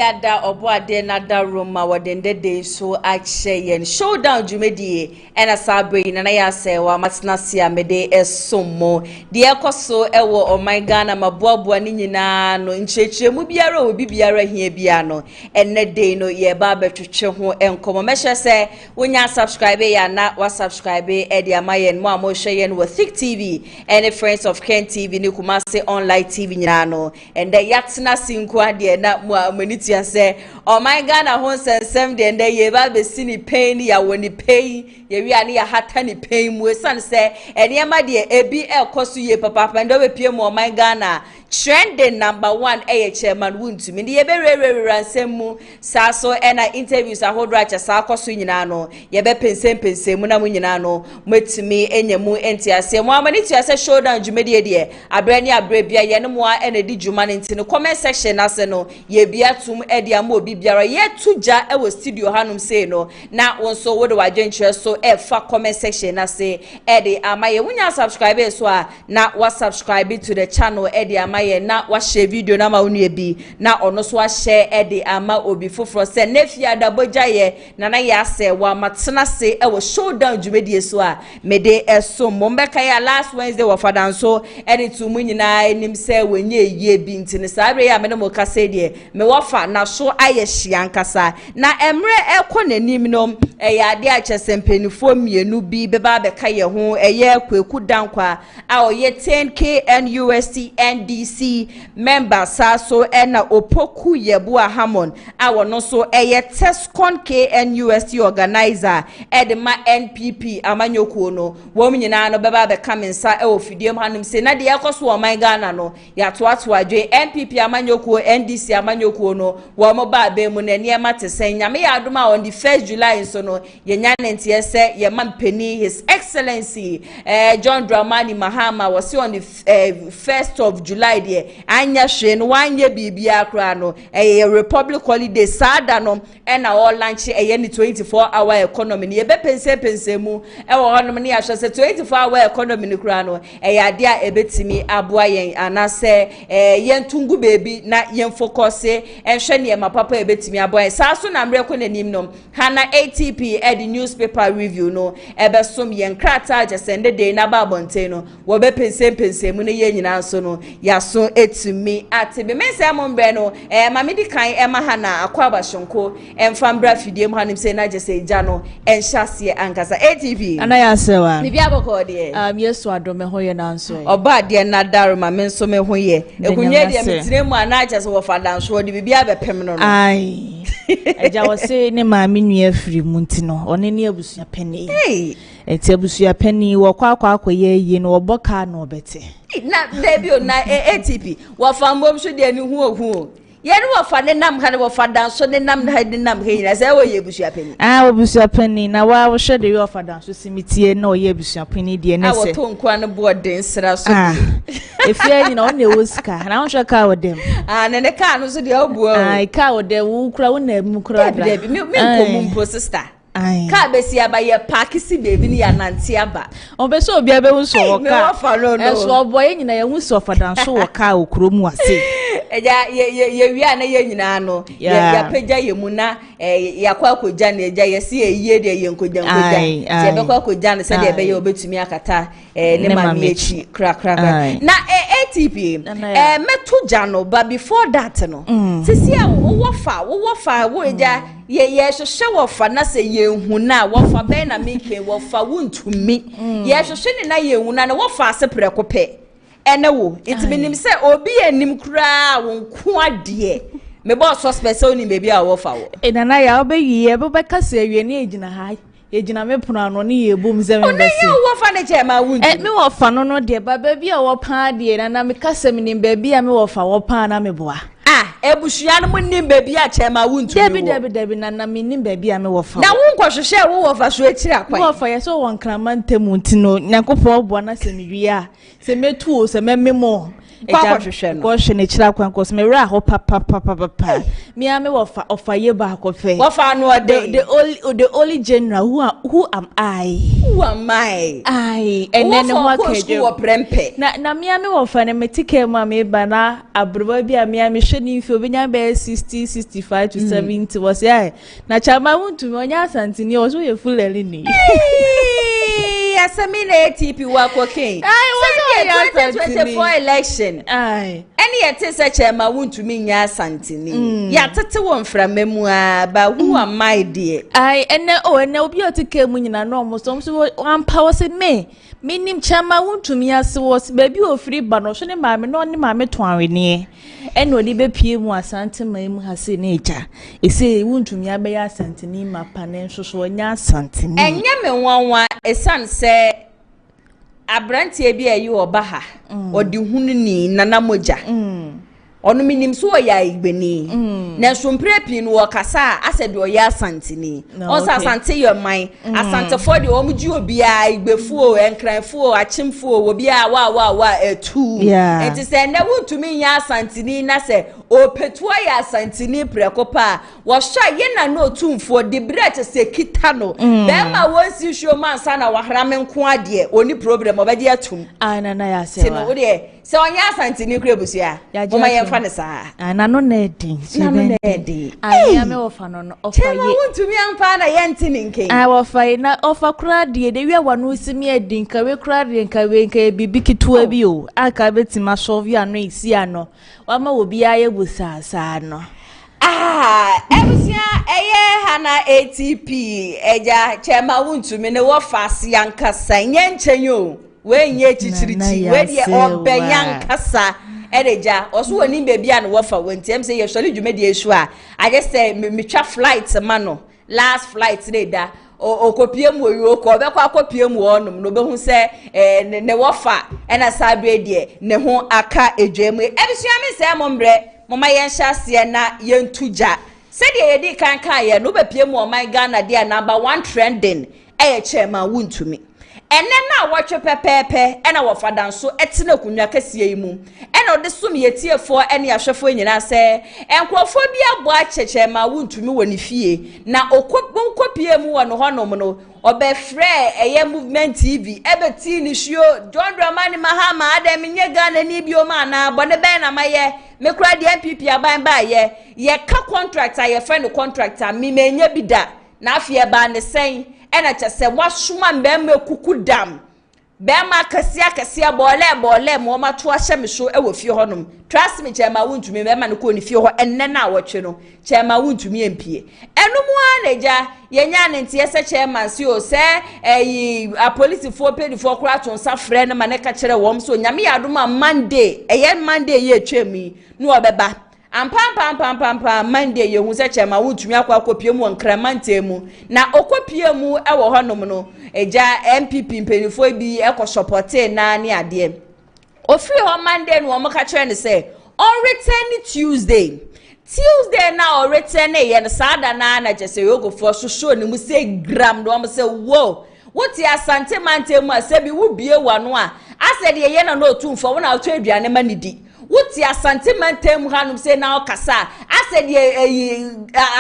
Yada Obuade Nada Roma Wadende de so Akshayen Showdown Jumedi and a Sabri Nanaya Sewa Matnasia Mede Esomo. The Ecoso Ewo or my Ghana Mabuabua Nina no in Cheche Mubiaro Bibiara here Biano and Nede no ye barber to Cheho and Comomesha say when you subscribe ya not was subscribe Eddie Mayan Mamo Shayen with Thick TV and friends of Ken TV Nikumase online TV Nano and the Yatsna Sinkwa de na Muniti say oh my Ghana hon send and they ye ba be sini pain ya when the pain ye we ani ya hatani pain we san say and yama de ebi kosu ye papa ndo be pie mo my Ghana trending #1 chairman Wontumi the ye be ransem mu sa so na interviews a hold right sa kosu nyina no ye be pensem mu na mu nyina no metumi enyamu entiase mo amani tiase showdown jumedie de abrani abrebia ye no mo a na di juma nti no comment section ase no ye bia tum e dia mo obi biara ye tuja e wo studio hanum say no na wonso wo de wajenche so e fa comment section ase e de amaye wunya subscribe so a na wa subscribe to the channel e de amaye na wa share video na ma wonu bi na ono so a share e de ama obi foforo se nefia da boja ye na na ya se wa matena se e wo showdown jumedie so a me de eso mombeka ya last Wednesday wo fadan so e de tumu nyina enim se wenye ye bi ntini sabre ya me no mo kase de me wofa na so aye hyiankasa na emre ekọ nanim no ya ade a chesempenifo mienu bi beba beka ye ho eye kwaku dankwa a oye 10k NUST NDC member sa so na opoku yebu a Hamon a wono so eye Tescon K NUST organizer edema NPP amanyoko no wo nyina no beba beka mensa e ofidiem hanum se na de yakoso o man Ghana no ya toato adwe NPP amanyoko NDC amanyoko no wo mo ba be mu na niema tesen nyame ya adoma on the 1st July so no ye nyanenti ese ye mampeni His Excellency John Dramani Mahama was on the 1st of July there anya hwe no wanye bibia akra no Republic holiday sada no na all lunch ni 24-hour economy ye be pense mu wo honom ne ya hwe se 24-hour economy ni kra no ade a ebetimi aboa yen anase yen tungu baby na yen focus hwe ne ma papa ebetimi aboa sa so na mre ko nanim no hana ATP the newspaper review no ebesom yen krata jesende de na babonte no wo be pense mu ne ye nyina so no ya so etumi ate be mense amombre no ma medikan ma hana akwa bashonko emfambra fidiem hanim se na jese ja no enhyase ankasa ATP ana ya sewa ni bia boko de yesu adome ho ye nanso oba de na daro ma menso me ho ye ekunye de mitiremu ana jese wo fada nso de bibia be pem no ai eja wo se ne ma menua firi mu ntino one ne abusua pani eti abusua pani wo kwa ye no oboka na obete na debio na ATP wo fambom so de ni hu yenu wo fa ne nam ha ne wo fa dan so ne nam na de nam he nyina se wo ye busua pani busua pani na wa wo hwe de wo fa dan so simitie na o ye busua pani de ne se wo to nkwa ne boden sra so efia nyina on ne wo sika na wo hwe ka wo dem ne ka no so de obuo ka wo de wo kura wo na mu kura da mi nkomu mpo sister ka besi abaye pakisi baby ni ya nanti aba obe so obi abe wunso woka eso oboye nyina ya wunso fadan so woka okromu ase ye wi na ye nyina no ya peja ye mu na ya kwa koja na eja ye si eyiye de ye nkoja se be kwa koja na se de be ye obetumi akata ne mami echi kra na ATP metu jano but before that no sisi a wo fa wo eja ye hwehwe wo fa na se ye hu na wo fa be na meke wo fa Wontumi ye hwehwe ne na ye hu na wo fa ase prekope ene wo itibinim se obi anim kura wo nko ade me bo suspect so ni baby a wo fa wo na ya obeyi be kasa awie ne ejina ha ejina me pono ano ne ye bom ze me bese wo fa ne chema Wontumi me wo fa no de ba baby a wo pa de na me kasa me ni baby a me wo fa wo pa na me boa ebusua no nim baby a chema Wontumi debi na me nim baby a me wo fa na wo nkwohwehwe wo wo fa so akira kwai wo fa ye so won krama ntemu ntino nyankopɔ bo na se me wi a se metu o se mememo kwa hwehwe no ko hwe ne kira kwan ko so me ra ho papa me ame ofa ye ba ko fe wofa no the only general who am I and then what na me ame wofa na metike mu ame ba na abroba bi ame ame hwe ni mfi obenya be 60 65 to 70 was na chama Wontumi onya asantini o so ye fully ni Asami na ATP wako king. I was 2024 election. Any ete se chema Wontumi nya asantini. Ya tete won fra memu ba who am I dear? Ene obi otike mu nyina no mo so ampa wo se me nim chema Wontumi ase wo se ba bi ofiri ba no so ne maame no ne maame to anwene ene odi be pie mu asante mu hase ne eja ese Wontumi abeya asantini mapa ne nsoso nya asantini enye me nwanwa esan se abrantie bi ayi oba ha odi hunu ni nana moja onu minim so ya igbeni na sompre pin wo kasa asede o ya asantini on sa asante your mind asante for the omuji obi a igbefu enkranfu achimfu obi a wa etu enti se na Wontumi nya asantini na se opetua ya asantini prekopa wo hwa ye na no tumfo de breach se kita no be ma wonsi show man sa na wahrame nko ade oni problem obedi atum na ya se wa se onya asantini krebusu ya mama ye fa ne sa na no na edin na no na edin ya me ofa no ofa ye Wontumi amfa na ye ntini nke ofa na ofa kura de wi wanu simi edin ka we kura de nka we nka bibi kitua bi o aka betima solve ano isi ano wama obi aye busasa no ebusia eye hana ATP eja chema Wontumi ne wo fase yankasa nye nchenyo we nye chichirichi we de obeyankasa ereja oso woni bebi an wo fa wontem say ye sole dwumedi esu a I just say me twa flight mano last flight dey da okopie mu EOCO obekwa akopie mu onum no behu se ne wo fa ena sabe de ne ho aka edwemu ebusua me se mombre mama yenhyase na yentuja se de yedi kankan ye no bepie mu o my Ghana de number 1 trending eye chema Wontumi ene na watwe pepepe ena wo fadan so etena kunwa kase yi mu ena ode sum yetiefo ene ahwefo nyina se enkrofo bi abo acheche ma Wontumi woni fie na okopie mu wono honom no obefre eye movement TV ebeti ni shio John Dramani Mahama ade menye Ghana ni bioma na bone ben na maye mekura de NPP aban ba ye ka contract aye friend contractor mi menye bida na afie ba ne sen ena chese wasuma mbemme kukudam bema kasia bole mo ma to ahye me so ewo fie honum trust me chema Wontumi bema ne ko ni fie ho enne na awotwe no chema Wontumi empie enum aneja yenya ne ntie se chema si o se a police for pay for kura to nsa frɛ ne ma ne ka kire wom so nyame yadoma Monday ye twemi no obeba pam Monday ye hu se chema Wontumi akopie mu nkramante mu na okopie mu ewo honom no eja NPP mpenifo bi supporte na ne ade ofiri ho Monday no mo ka kire ne se on return Tuesday na o return ye no sada na jese yogo for so ni mu se gram no mo se wo woti asante mante mu asebi wo bie wano a asede ye na no tumfo wo na oto aduane manidi wuti asante mantem hanum se na okasa asede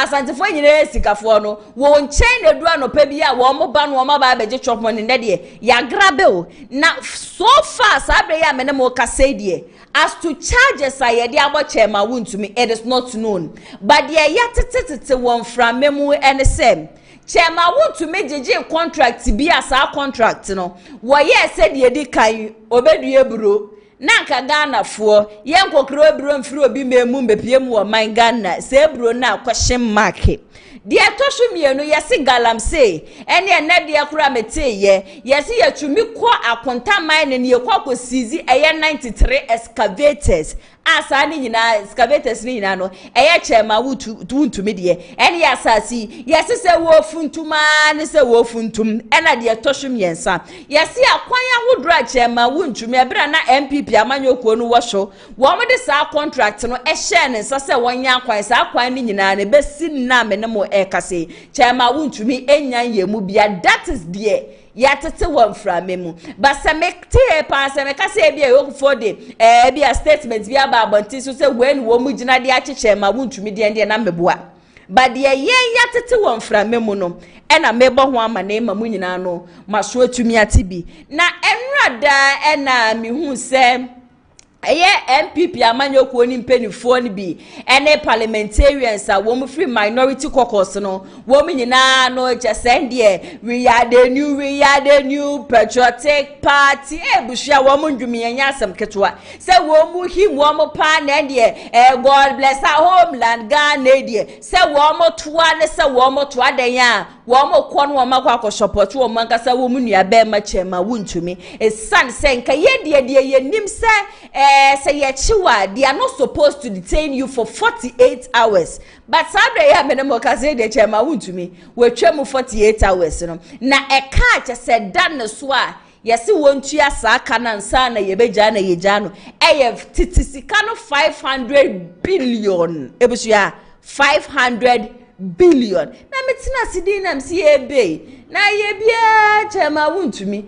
asante fo nyine sikafo no wo nchen na du anopa bi a wo mo ba no ma ba beje chop money ne de ya grabe o na so far sabre ya mene mo kasa de as to charges ayede abo chema Wontumi it is not known but there ya tete won from memu ene sem chema Wontumi jeje contract bi asa contract no wo ye se de di kan obedue buro na ka Ghana fo ye nkokro buro mfiri obi memu mbepie mu o man Ghana se buro na kwahye market de atoshu mienu yesi galamse ene de akura mete yesi yatumi ko akonta mine ne yekwa sizi eye 93 excavators asa ni nyina excavators ni nyina no eye chema Wontumi de ene asasi yesi se wo funtuma ne se wo funtum ena de atoshu miensa yesi akwan ahodro chema Wontumi ebra na NPP amanyokuo no wosho wo mo de sa contract no ehye ne nsa se wonya akwan sa akwan ni nyina ne besi na me ne mo ekase chema Wontumi enyan ye mu bia that is there yatete won frame mu but se me tie pa se me ka se bia EOCO de bia statement bia ba abonti so se when wo mu gina de acheche ma Wontumi de na meboa but de yatete won frame mu no ena mebo ho ama na ma mu nyina no maso atumi atibi na enrada ena mi hu se NPP amanyoko ni mpenifo ni bi ene parliamentarians a wo free minority caucus no wo nyina no chesend de we are the new patriotic party bushia wo ndwumi anya asem ketwa se wo him wo pa na de God bless our homeland Ghana de se wo toa ne se wo toa den ya wo kɔ no makwa support wo mankasa wo nua be ma chema Wontumi esan se nka ye nim se say they are not supposed to detain you for 48 hours. But Saturday, I mean, the chairman Wontumi we twem 48 hours. Na a car said, "Done the swa." Yes, won't ya saka na sana yebejana yejano. Have titisikano 500 billion. Ebushia 500 billion. Na metina sidina msiebe. Na yebia chairman Wontumi.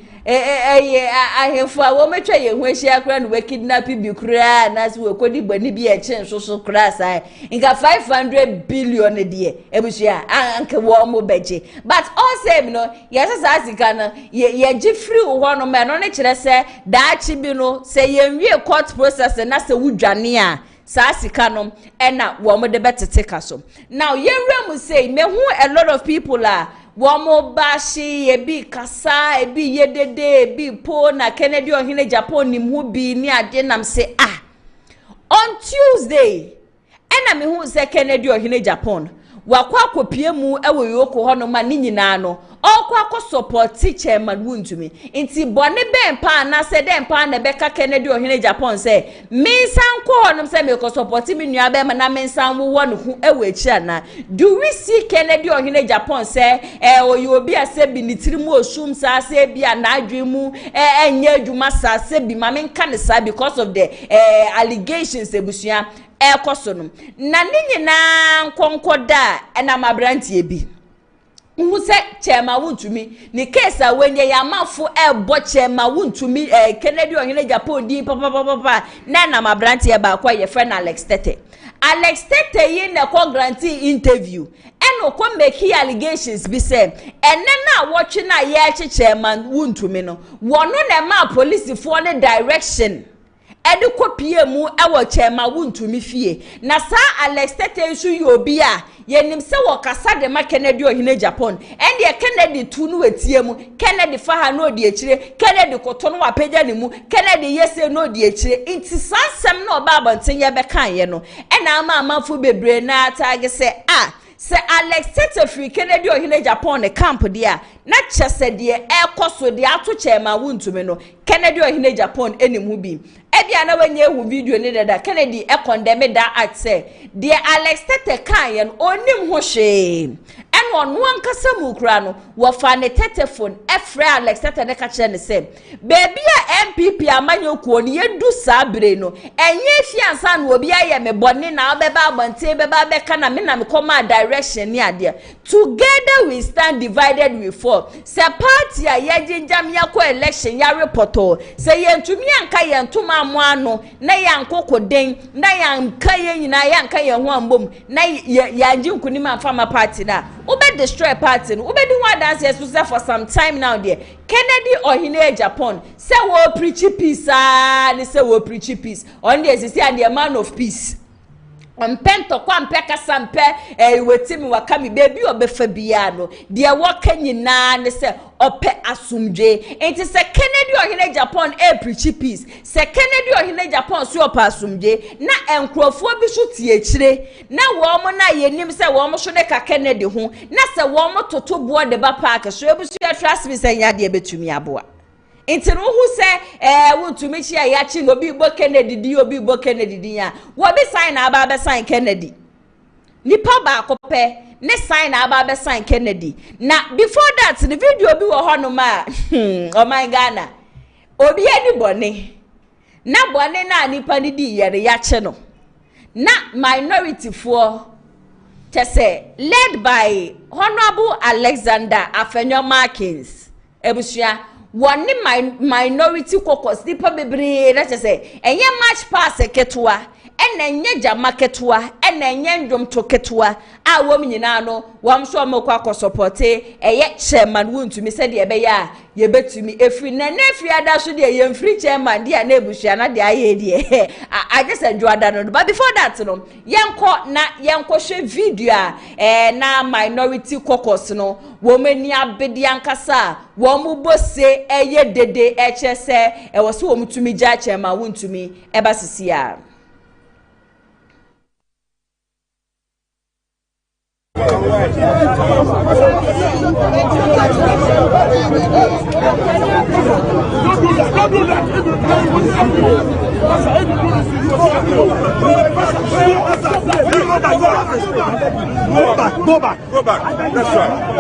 Ahemfo a wo metwa ye hwehia akra no we kidnap bi kra na se we kodi bani bi e chen so kra sai inga 500 billion de ebusia anke wo mo beje but all same no yes asika no ye gi free wo no me no ne kire se daachi bi no se ye nwie court process na se wudwane a sasika no ena wo mo de betete kaso now ye rem say me hu a lot of people are Womo bashi ebi kasa ebi yedede ebi po na Kennedy Agyapong ni mu bi ni ade nam se on Tuesday ena me hu se Kennedy Agyapong wakwa akopie mu ewo EOCO hono ma ni nyina no okwa support chairman Wontumi nti bone ben pa na se den pa na beka Kennedy Agyapong se mensan ko hono se me ko support mi nua be ma na mensan wo no hu ewo echi ana do we see Kennedy Agyapong se obi ase bi ni tirimu osum sa se bi na adwe mu enye adwuma sa se bi ma menka ne sa because of the allegations ebusia ekosono na ninyina nkonkoda ena mabrantie bi nhu se chairman Wontumi ni case a wenye ya mafo ebo chairman Wontumi Kennedy Agyapong di papa na mabrantie ba kwa ye friend Alex Tete ye na ko grantee interview eno ko make allegations bi se ene na wotwe na ye chairman Wontumi no wono na ma police for ne direction edi kopie mu ewo chairman Wontumi fie na sa Alex Tete su yobi a yenim se wo kasa de ma Kennedy Agyapong ende Kennedy tu no etie mu Kennedy fa ha no de ekire Kennedy koto no apagya ne mu Kennedy yese no de ekire inti sansem na oba abanten ye be kan ye no ena amamafo bebre na tag se se Alex Tete free Kennedy Agyapong ne camp dia na chese de ekoso de ato chairman Wontumi no Kennedy Agyapong enimu bi ebia na wenye hu video ne dada Kennedy condemn that act say de Alex Tete kan ye no onim ho hwe eno no ankasa mu kura no wo fa ne telephone efre Alex Tete ne ka kire ne se baby a NPP amanyoko ne yedu sabre no enye fiansa no obi aye me bone na obeba abonte beba beka na me na me koma direction ni ade together we stand divided we fall se party a yejinjam yakọ election ya reporto se yentumi anka yentuma mo ano na yankokoden na yanka ye nyina yanka ye ho ambom na yanji nkuni ma fama party na ube destroy party no ube do one dance yes for some time now there Kennedy Agyapong say wo preach peace ni say wo preach peace on the say and the man of peace Mpento kwa mpeka sampe wetimi wakami baby obefa bia no de waka nyina ne se ope asumdwe enti se Kennedy Agyapong preach peace se Kennedy Agyapong so ope asumdwe na enkrofo bi so tie kire na wo mo na yenim se wo mo so de ka Kennedy ho na se wo mo toto bo de ba park so ebusu ya trust me se nya de betumi aboa enti no hu se Wontumi chi ya chi no bi bo Kennedy di obi bo Kennedy di ya wo bi sign na aba be sign Kennedy nipa ba akopɛ ne sign na aba be sign Kennedy na before that the video bi wo ho no ma oh my Ghana obi ani bone na bone na nipa ni di yere ya che no na minority for led by Honorable Alexander Afenyo Markins ebusua one minority caucus nipa bebre na chese enye match pass ketua enye jama ketua enye ndom to ketua a wo nyina no wam so mako akosupporte eye chairman Wontumi se de ebe ya ye betumi efri na efri ada so de ye free chairman dia na ebusua na de aye de I just enjoy that no but before that no yenko hwe video na minority caucus no wo mani abedi ankasa wo mu bose eye dede echese e wo so wo mutumi ja chairman Wontumi eba sisia Go back. That's right.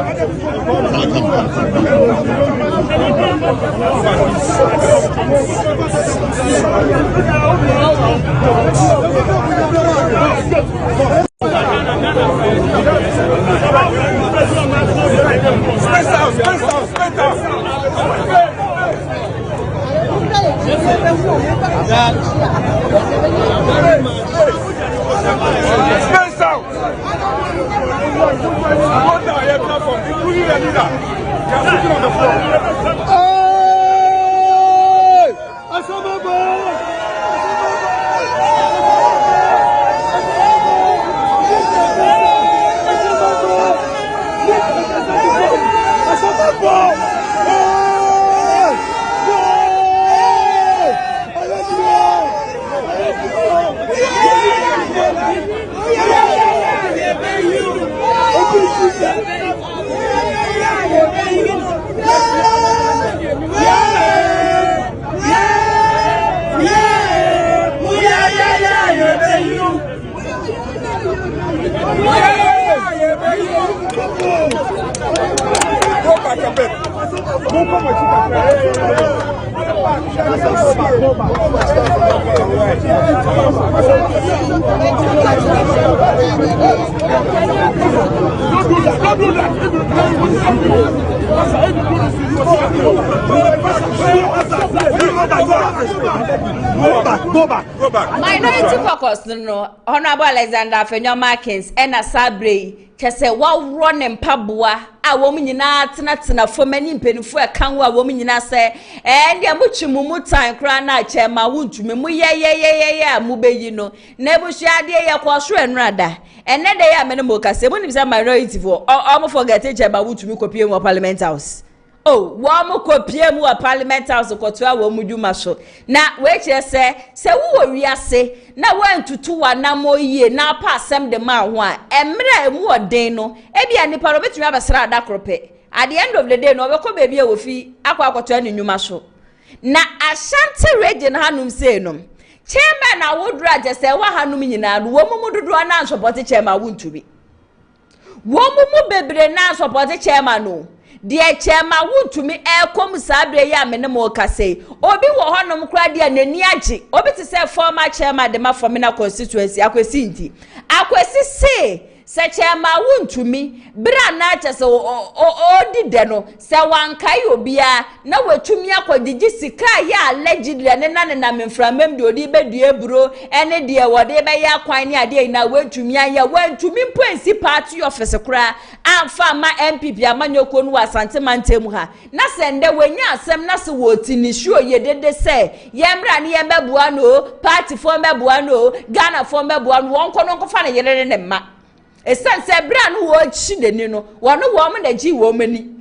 Go back. Minority caucus no Honorable Alexander Afenyo-Markins ena Sabre kese wa run mpaboa a wo nyina tena fomani mpenifo e kan wa wo nyina se ndia mutwimumu tan kra na chairman Wontumi mu ye mu beyi no na ebuhia de ye kwaso enrada ene de ya mene mo kase mo nimsa minority for almost forget chairman Wontumi kopie mu Parliament House. Oh, wamu kopie mu Parliament House kotoa wo muduma so na we kire se wo wiase na wantutu wanamo yie na pa asem de ma ho a emre emu odin no ebia nipa ro betumi abesra adakrope at the end of the day no obekọ bebi e wo fi akwa kotoa ni nyuma so na Ashanti region hanum se no chairman na wodra je se wa hanum nyina no wo mududu na support chairman Wontumi wo mu bebre na support chairman no de chairman Wontumi kom sabre ya mene mo kase obi wo honom kra de anani age obi te say former chairman de ma formina constituency akwesi nti akwesi se chairman Wontumi bra na chese odi de no se wankai obia na watumi akwadigi sika ya allegedly ne na memframem de odi bedue buro ene de wode be ya kwan ne ade na watumi aya Wontumi mpensi party office kra amfa ma NPP amanyoko nu Asante mantem ha na sende wanya asem na se woti ni shuo yedede se yemra ne yembebua no party form bebua no Ghana form bebua no wonko no nkofa ne yere ne ma esan se bra no wo chide ni no wono wo mo na ji wo mani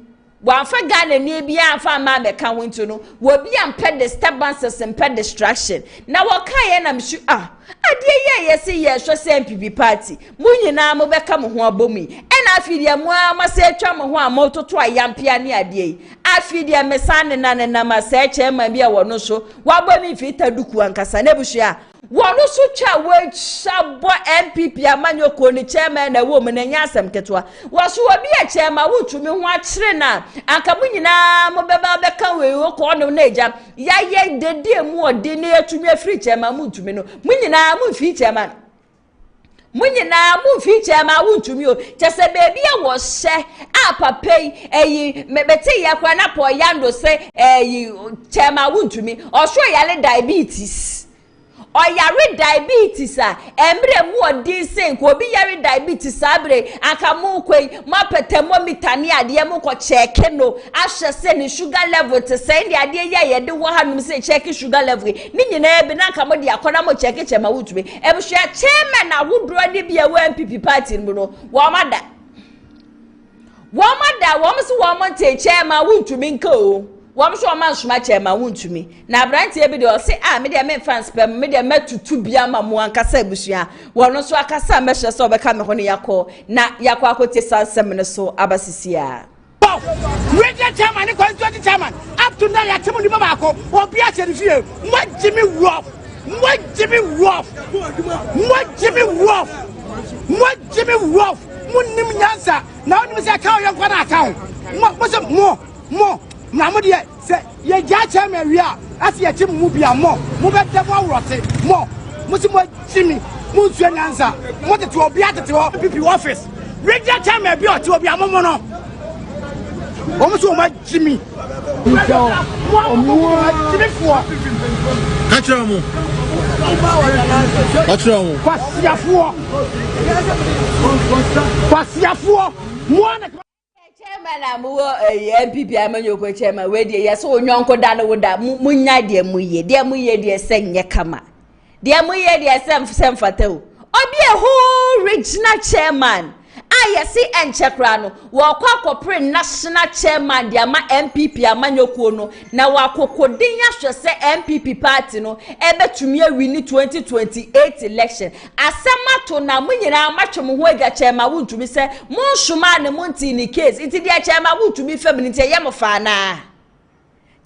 wanfa Ghana ni bia amfa ma be kan wonto no wo bia mpe disturbances mpe distraction na wo kan ye na mshu adie ye se ye so se NPP party munyina mo be ka mo ho abomi ena afidie mo amase atwa mo ho amototo ayampia ne adie afidie mesane na ma se chema bia wono so wabomi fita duku ankasa na buhia wono so twa we shabo NPP amanyoko ni chairman na wo na nya asem ketwa waso obi a chairman Wontumi ho akire na anka munyina mo beba be ka we wo ko no na eja ya ye dede mu ode ne atumi afiri chairman Wontumi no munyina mu fi chairman munyina mu feature ma Wontumi o chese baby e wo hye apapei eyi mebete yakwa na po yando se eyi chema Wontumi osho yale diabetes oyare diabetes emre mu odi sen ko obi yare diabetes abre akamu kwei mapetemometer ne ade mu ko check no ahye se ne sugar level te se ndi ade ye de wo hanum se check sugar level ni nyina ebe na kamo de akona mo check chema Wontumi ebusua chairman na wudro de bia wa NPP party mu no wo mada wo mso wo monte chairman Wontumi nka o wam so man suma chema Wontumi na branti e bi de o se me de me fans pem me de metutu bia ma mo ankasa busua wono so akasa me hye so be ka me ho ne yakọ na yakọ akote sansem ne so abasisia regional chairman ko ntoti chairman up to now ya temu ni baba ko obi a se fie mo Jimmy Rough mo nim nyansa na onim se ka o yankwa na aka ho mo na mo de se ye ja chairman wi a ase ye tim mu bia mo be dem awrote mo si mo Jimmy mo nsu nyansa mo tete obi atete ho PP office regional chairman bi o te obi amomo no o so ma Jimmy Jimmy fo Kachiramu Kwasiafo mo na chairman amu NPP amanyoko chairman we de yes onyonko da no da munya de muye de senye kama de muye de semfata o obi a whole regional chairman ayesi enchekra no wakwa national chairman de ama NPP amanyoko no na wakokodin ahwese NPP party no ebetumi awini 2028 election asemato na munyina amatwem ho aga chairman Wontumi se munhuma ne monti ni case iti de chairman Wontumi feminity yemofa na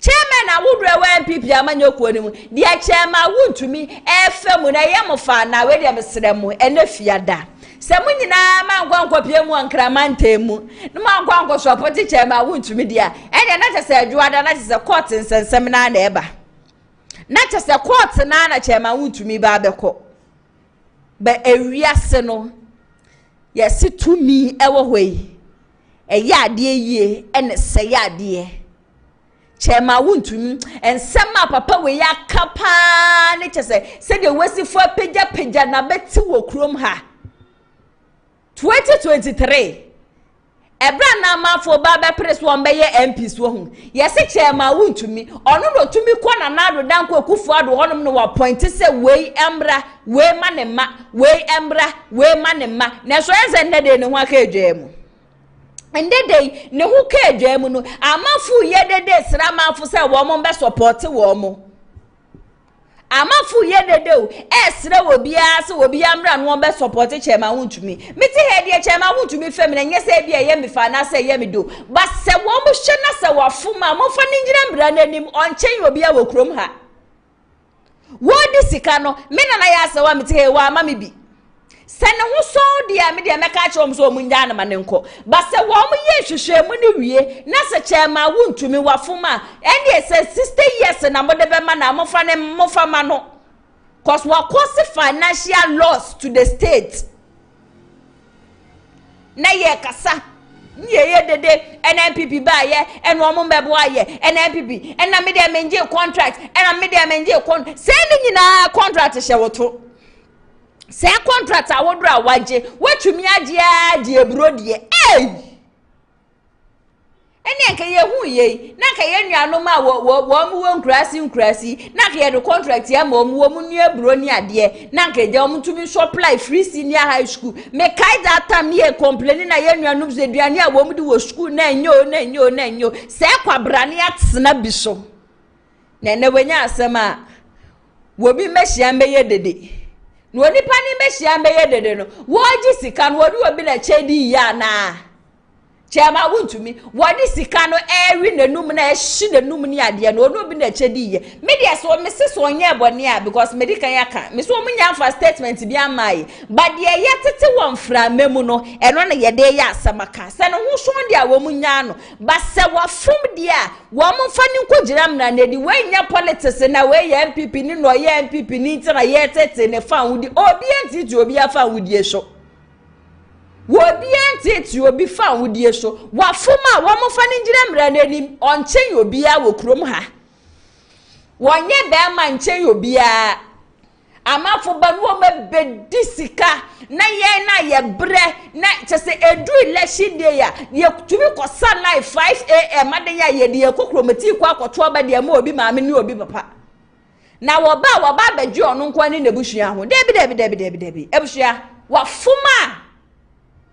chairman awudre wa NPP amanyoko ni mu de chairman Wontumi efemu na yemofa na we de mesremu enafiada se munyina mangwankwa piemu ankramantemu no mangwankwa support chairman Wontumi dia ene na chese adwada na chese court nsensem na na eba na chese court na chairman Wontumi ba beko be ewiase no yesi tumi ewo hoi ade yie ene se ade chairman Wontumi ensema papa we yakapa ne chese se de wesifo peja na beti wo krom ha 2023 ebra na mafo baba press won be ye MPs wo hu yesi chairman Wontumi onu no tumi ko na nado danko akufu ado honum no appoint se we emra we manema we emra we manema na so eze ndede ne ho aka edwemu ndede ne ho ka edwemu no amafu ye dede sra mafu se wo mo be support wo mo amafu ye dede o esre wo bia se wo bia mra no be support chairman Wontumi meti he de chairman Wontumi femina nyese bia ye me fa na se ye me do ba se wo mo hwe na se wo afuma mo fa ni ngira mra nanim onchen wo bia wo krom ha wo di sika no me na ya se wa meti he wa ma me bi se ne ho so dia me dia meka che wo so mu nya na manenko ba se wo mo ye hwehwe mu ni wie na se chairman Wontumi wa fuma ende se 60 years na mo de be ma na mo fa ne mo fa ma no cause wa cause financial loss to the state na ye kasa ye dede NPP ba ye eno mo mbebo aye NPP ena me de menje contract ena me de menje contract se ni nyina contract hye woto se contract awodro awaje watumi agea de eburo de eni enke ye hu ye na ka ye nuano ma wo mu nkrasi na ka ye do contract ya ma wo mu nu eburo ni ade na ka je wo tumi supply free senior high school me kai that time ye complain na ye nuano ze duane a wo mu di wo school na enyo se kwa brane atsena bi so na ne wanya asema wo bi mehia meye dede no nipa ni mehia meye dede no wo ji sika no wo bi na chedi ya na Chema Wontumi wadi sika no eri nanum na ehyi nanum ni ade no no bi na chedi ye media so Mrs. Onye bone a because medical yaka me so munya for statement bi amai but ye yetete won fra memu no eno na ye de ya asamaka se no ho so de a wo munya no ba se wa fom de a wo mfa ni nkogiram na na di we nya politics na we ye NPP ni no ye NPP ni ntira ye tete ne fa wudi obi enti ti obi afa wudi esho wobi enti obi fa wudie so wafoma wo mo fa ni ngira mra nanim onchen obi a wo krom ha wonye be ma nchen obi a amafo ba no mabedi sika na ye bre na chese edu election day ya ye tumi ko sunlight 5 am ade ya ye de kokromati kwa akoto ba de ma obi maame ni obi papa na wo ba beji onu nkwa ni nebusua ho debi ebusua wafoma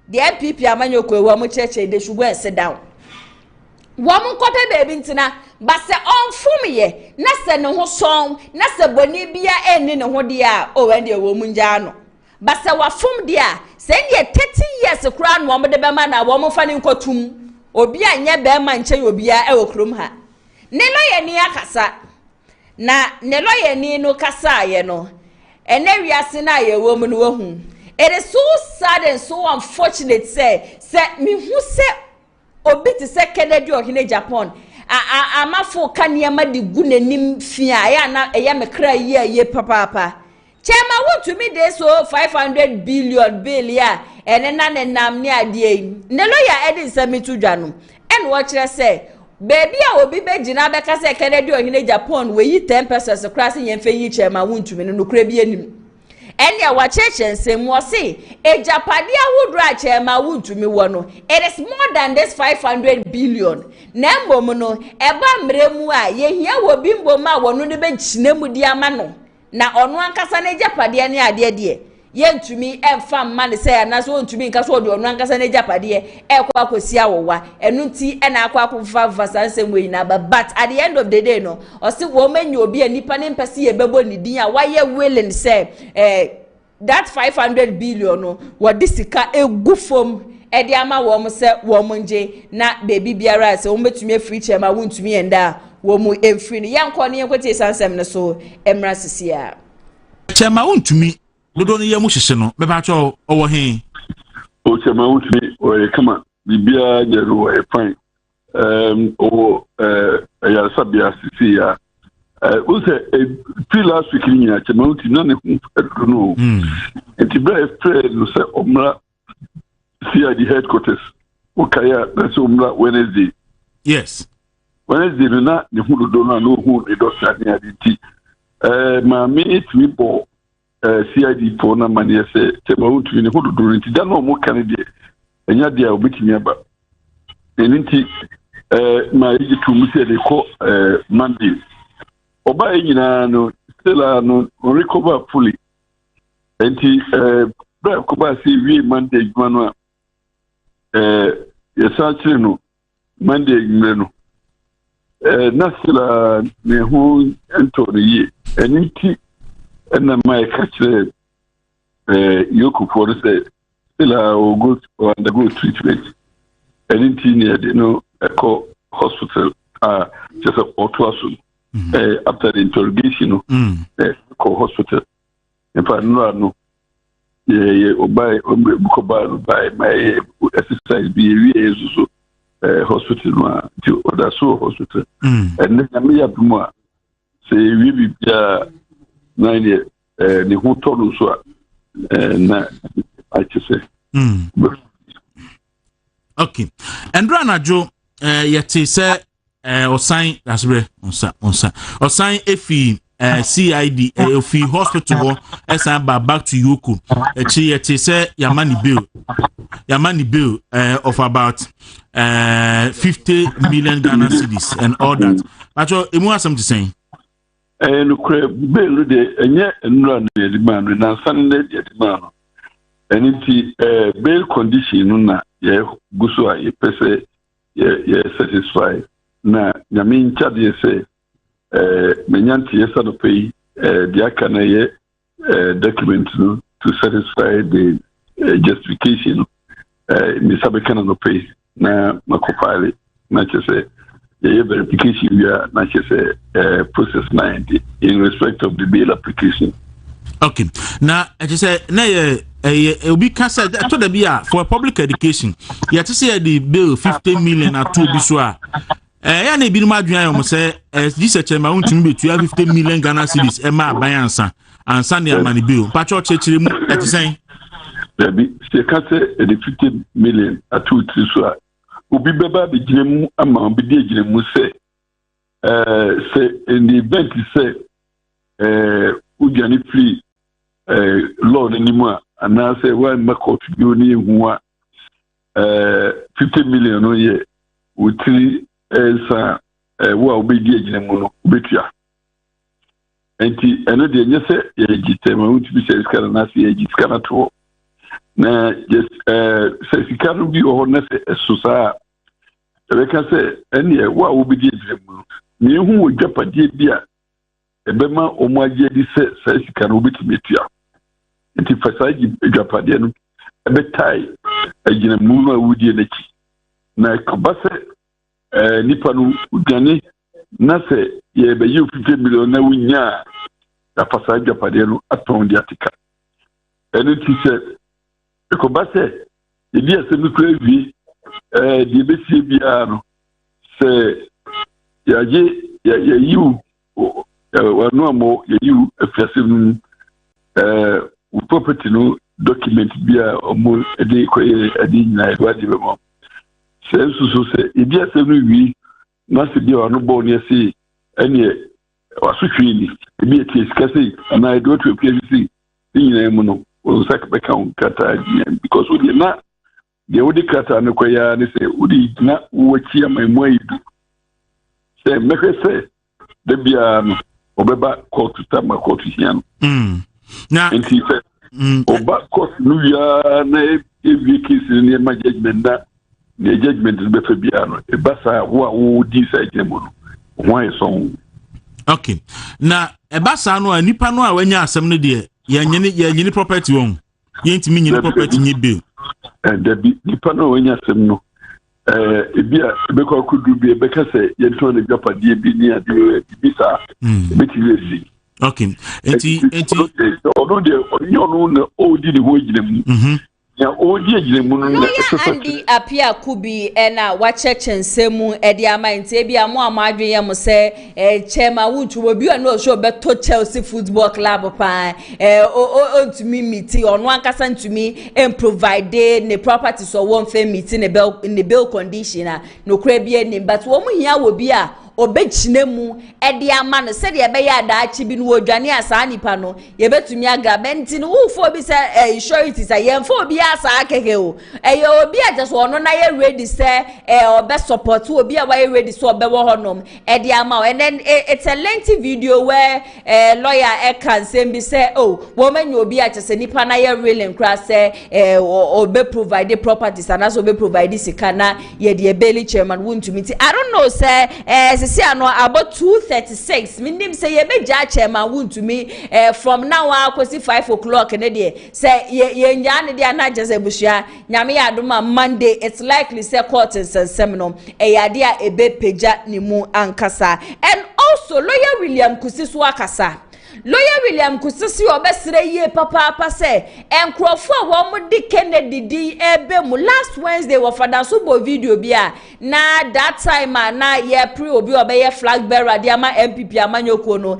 the NPP amanyoko ewa mu cheche de shugo sit down wo mu kope baby ntina ba se onfum ye na se ne ho son na se boni bia eni ne ho de a o we de wo mu nja no ba se wafum de a se ne 30 years kura no mo de be ma na wo mu fa ni nkotum obi anye be ma nche obi a e wo krom ha ne lo ye ni akasa na ne lo ye ni no kasa ye no ene wiase na ye wo mu no wo hu. It is so sad and so unfortunate say me who say obiti say Kennedy Agyapong amafo kaniyama di gunenim fia ya na eya mekra ye papa Chema Wontumi dey so 500 billion bill ya ene na ne nam ni ade ne lawyer edin samitu dwanu en wo kire say baby a obi be gina be ka say Kennedy Agyapong we yi 10% class yemfe yi Chema Wontumi no kra bi anim enya wa cheche nsem wo se ejapade awodro a Chema Wontumi wo no it is more than this 500 billion na mbom no eba mremu a ye hia wo bi mbom a wo no de be chinemu di ama no na ono ankasa na ejapade ne ade de ye ntumi emfa mma ne se na so ntumi nka so de ono ankasa na ejapade ekwa akosi awowa enu nti ena akwa akwa vasansem we na but at the end of the day no o se wo manyi obi anipa ne mpese ye bebo ni din a waye willing say that 500 billion no wo disika egufom edi ama wo mo se wo mo nje na baby biara se wo metumi afiri Chema Wontumi enda wo mu emfiri ne yankọ ne yankọ tie sansem ne so emra sisia Chema Wontumi dodo ne yamu hyehye no beba cho owo he o Chema Wontumi o kama bibia jeru e fine ya sabia sisia o se last week ni ya Chema Wontumi na ne no enti bra friend no se omra CID headquarters okaya na se omra Wednesday yes Wednesday na ne hu dodo na no hu ne doctor ni aditi ma me timi bo CID for na mani say Chema Wontumi ne hu dodo nti da no mo Kennedy enya dia obetimi aba enti ma yi tu mu se de ko Monday oba enyina no still no recover fully enti bra ko ba si wi Monday djuma no ya saachire no Monday djuma no na still ne hu ento ne yi enti na mai kachire EOCO for say still go undergo treatment enti ne de no eco hospital just autoasun after the interrogation eco hospital in fact no obai bukoba by my exercise be so hospital no to other so hospital and then me yapuma say we be na ne hu tolu so na I just say okay and ranajo yeti say osan dasbre osan efi CID efi hospital ho esan back to EOCO yeti say yamani bill of about 50 million Ghana cedis and all that but emu asem to say no crab bill de enye enura no de man na sanne de man enti bail condition na ye guso a ye pese ye satisfy na nyamin chade say menyanti yesa no pay dia kana ye document no to satisfy the justification mi sabekana no pay na makofile na chese the verification we are na chese process 90 in respect of the bail application. Okay. Now, I just say na obi can say to the bia for public education. You to say the bill 50 million at 2 biswa. Ya na bi no madwan am say this chairman Wontumi be 50 million Ghana cedis e ma bayansa ansa na amani bill. Pacho chechire mu e to say there be say can say the 50 million at 2 biswa. Obi beba be giremu ama obi de giremu say in the event say Ujani free law anymore, and I say, well, my court uni who 50 million a year with 3 well, be the mono, betia. And another, yes, I want to be said, Scanasi, Scanato. Now, just says you can't be honest, society. I can say, and what will be the mono? Me who would jump a dear. Ebema omwaje di se sika no bitimetua nti fasaji Japade no ebetai agina mu awudie n'aki na kobase nipa no udane na se ye be yu 50 million na wunya da fasaji Japade no aton di atika eni ti se kobase ebi ase mi krevi di besie bia no se yaje yu no more you afiasim property no document bia omo ede koye ade nyina edwade be mo sensu so se ebi asem no wi na se bia ono bo ne se ene wasotwe ni ebi eti skase na edo to PCC nyina mu no o sak be kan kata because we na de wodi kata no koya ne se wodi na wo chi amamu ayidu se mehwe se de bia no obeba court tama court hian na enti se oba court nu ya na evi case ni ma judgment da the judgment be fa bia no e basa wo di sa jemu no won so. Okay. Na e basa no nipa no a wanya asem no de ya nyini property won yentimi nyini property nye bill and the nipa no wanya asem no ebia beko akudu bi beka se yento ne Japade bi ni ade bi sa betilesi. Okay. Enti ono de ono na odi de ho ginem ya odi ginem no na andi apia kubi na wachechensemu edi ama nti bia mo amadwen yam se chairman Wontumi obi no show beto Chelsea Football Club pa ontumi meeting ono ankasa ntumi provide ne property so one fair meeting ne bill condition no kra bia ni but wo mu hia wo bia obechinemu edi ama no se de ebe ya da achi bi no odwane asa nipa no ye betumi agra benti no ufo bi se insurance say ye mfo obi asa akeke o ye obi ajeso ono na ye ready se obe support obi a wa ready so obe wo honom edi ama and then it's a lengthy video where lawyer can say bi se wo manya obi achese nipa na ye really nkra se obe provide properties and also obe provide sikana ye de belly chairman Wontumi. I don't know say see ano about 2:36 minim say ye beja chairman Wontumi from now on kwesi 5 o'clock ne de say ye nya ne de anaje se bushia nyame ya adoma Monday it's likely say court seminar yade a ebe peja ni mu ankasa. And also lawyer William Kusiso akasa. Lawyer William Kusisi obesire ye papa say enkrofo a wo mo di Kennedy di ebe mu last Wednesday wo fada so bo video bia na that time na ye pre obi obeye flag bearer di ama NPP amanyoko no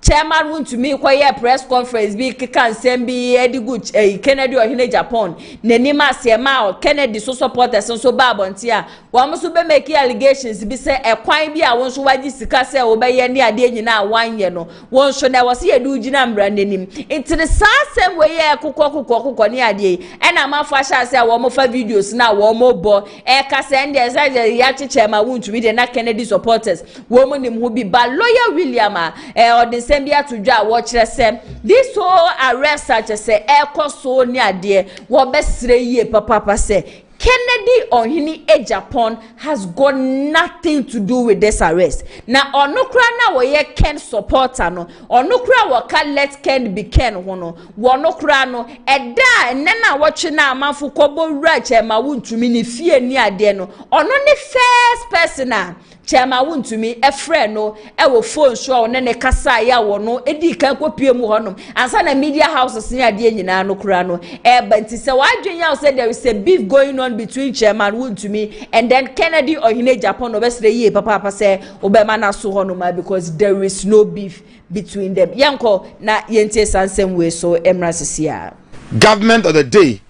chairman Wontumi kwaye press conference bi kika nsem bi edigu Kennedy Agyapong nenima asema Kennedy so supporters so babonti a wo mo so be make allegations bi say ekwan bi a won so waji sika say wo be ye ne ade nyina wanye no won so na wo se yedu gina mbra nenim intine sasem we ye kokoko ne ade e na ma fa sha say wo mo fa videos na wo mo bo ka say ndi say ya chairman Wontumi de na Kennedy supporters wo mo nim hu bi ba lawyer William odin Sembia to ja watch this whole arrest such as say EOCO so ni ade wo besre ye papa say Kennedy Agyapong has got nothing to do with this arrest. Now, onukra na woye Ken supporter no, onukra waka let Ken be Ken hono, onukra no, eda nena watch na amanfu kobo rache ma Wontumi ni fie ni ade no, ono ni first person na Chema Wontumi efre no ewo phone show ne ne kasa ya wo no edi kan kopie mu honom ansa na media houses ni ade nyina no kura no banti se wadwen ya say there is a beef going on between Chairman Wontumi and then Kennedy Agyapong no besre ye papa say obema na so honom because there is no beef between them yanko na yentie sansem we so emra sisia government of the day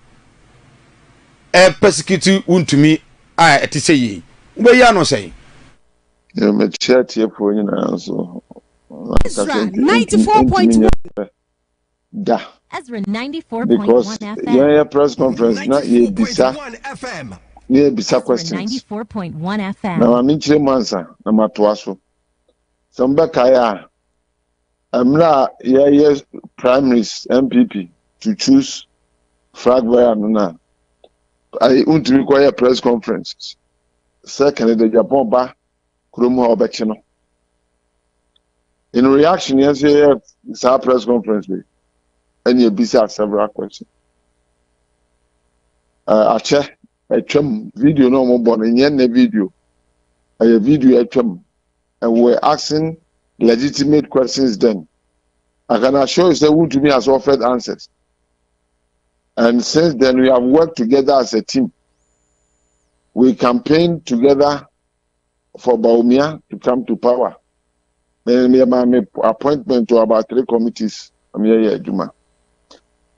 persecute Wontumi ati say ye we ya no say me chat here for you now so Ezra 94.1 da Ezra 94.1 because FM yeah press conference na ye bisa FM ye bisa Ezra questions 94.1 FM na ma chire mansa na matoa so sombe kaya amra yeah primaries NPP to choose flag bearer na I Wontumi kwa press conference second the Japan ba Kurumu Obechino. In reaction, yes, it's our press conference, and you be several questions. I check a chum video no more born in any video. A video a chum, and we're asking legitimate questions then. I can assure you that Wontumi has offered answers. And since then, we have worked together as a team. We campaigned together for Baumia to come to power. Then we have appointment to about 3 committees. I'm here, Juma.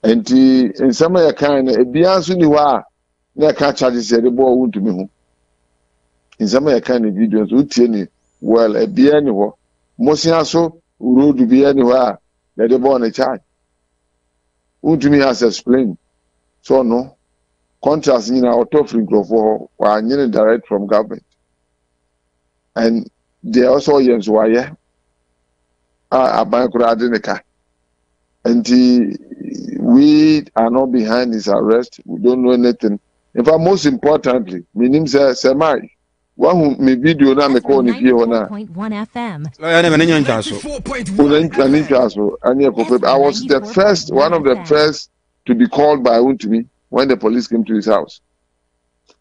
And in some way, kind of beyond wa na catch charges the boy Wontumi. In some way, kind of videos, Utieni, well, a biennial, Mosiaso, road to be anywhere, let the boy on a charge. Wontumi has explained. So, no, contrast in our offering for direct from government. And they also use wire a bank and we are not behind his arrest. We don't know anything. In fact, most importantly, my name is Semai. One who me video na me call if you na. 94.1 FM I was the first, one of the first to be called by Wontumi when the police came to his house.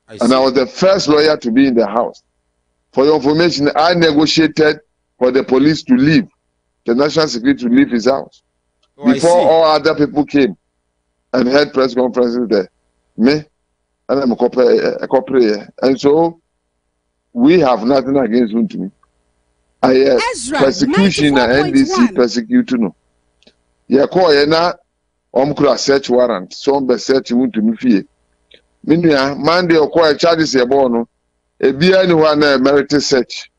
And I was the first lawyer to be in the house. For your information, I negotiated for the police to leave, the national security to leave his house. Before all other people came and had press conferences there. Me, and I'm a corporate. And so, we have nothing against Wontumi. Persecution and NDC persecution. No. Yeah, call you now, search warrant, so I'm search Wontumi fee. Meanwhile, Monday or call charges a bono. A beer anyone merited search.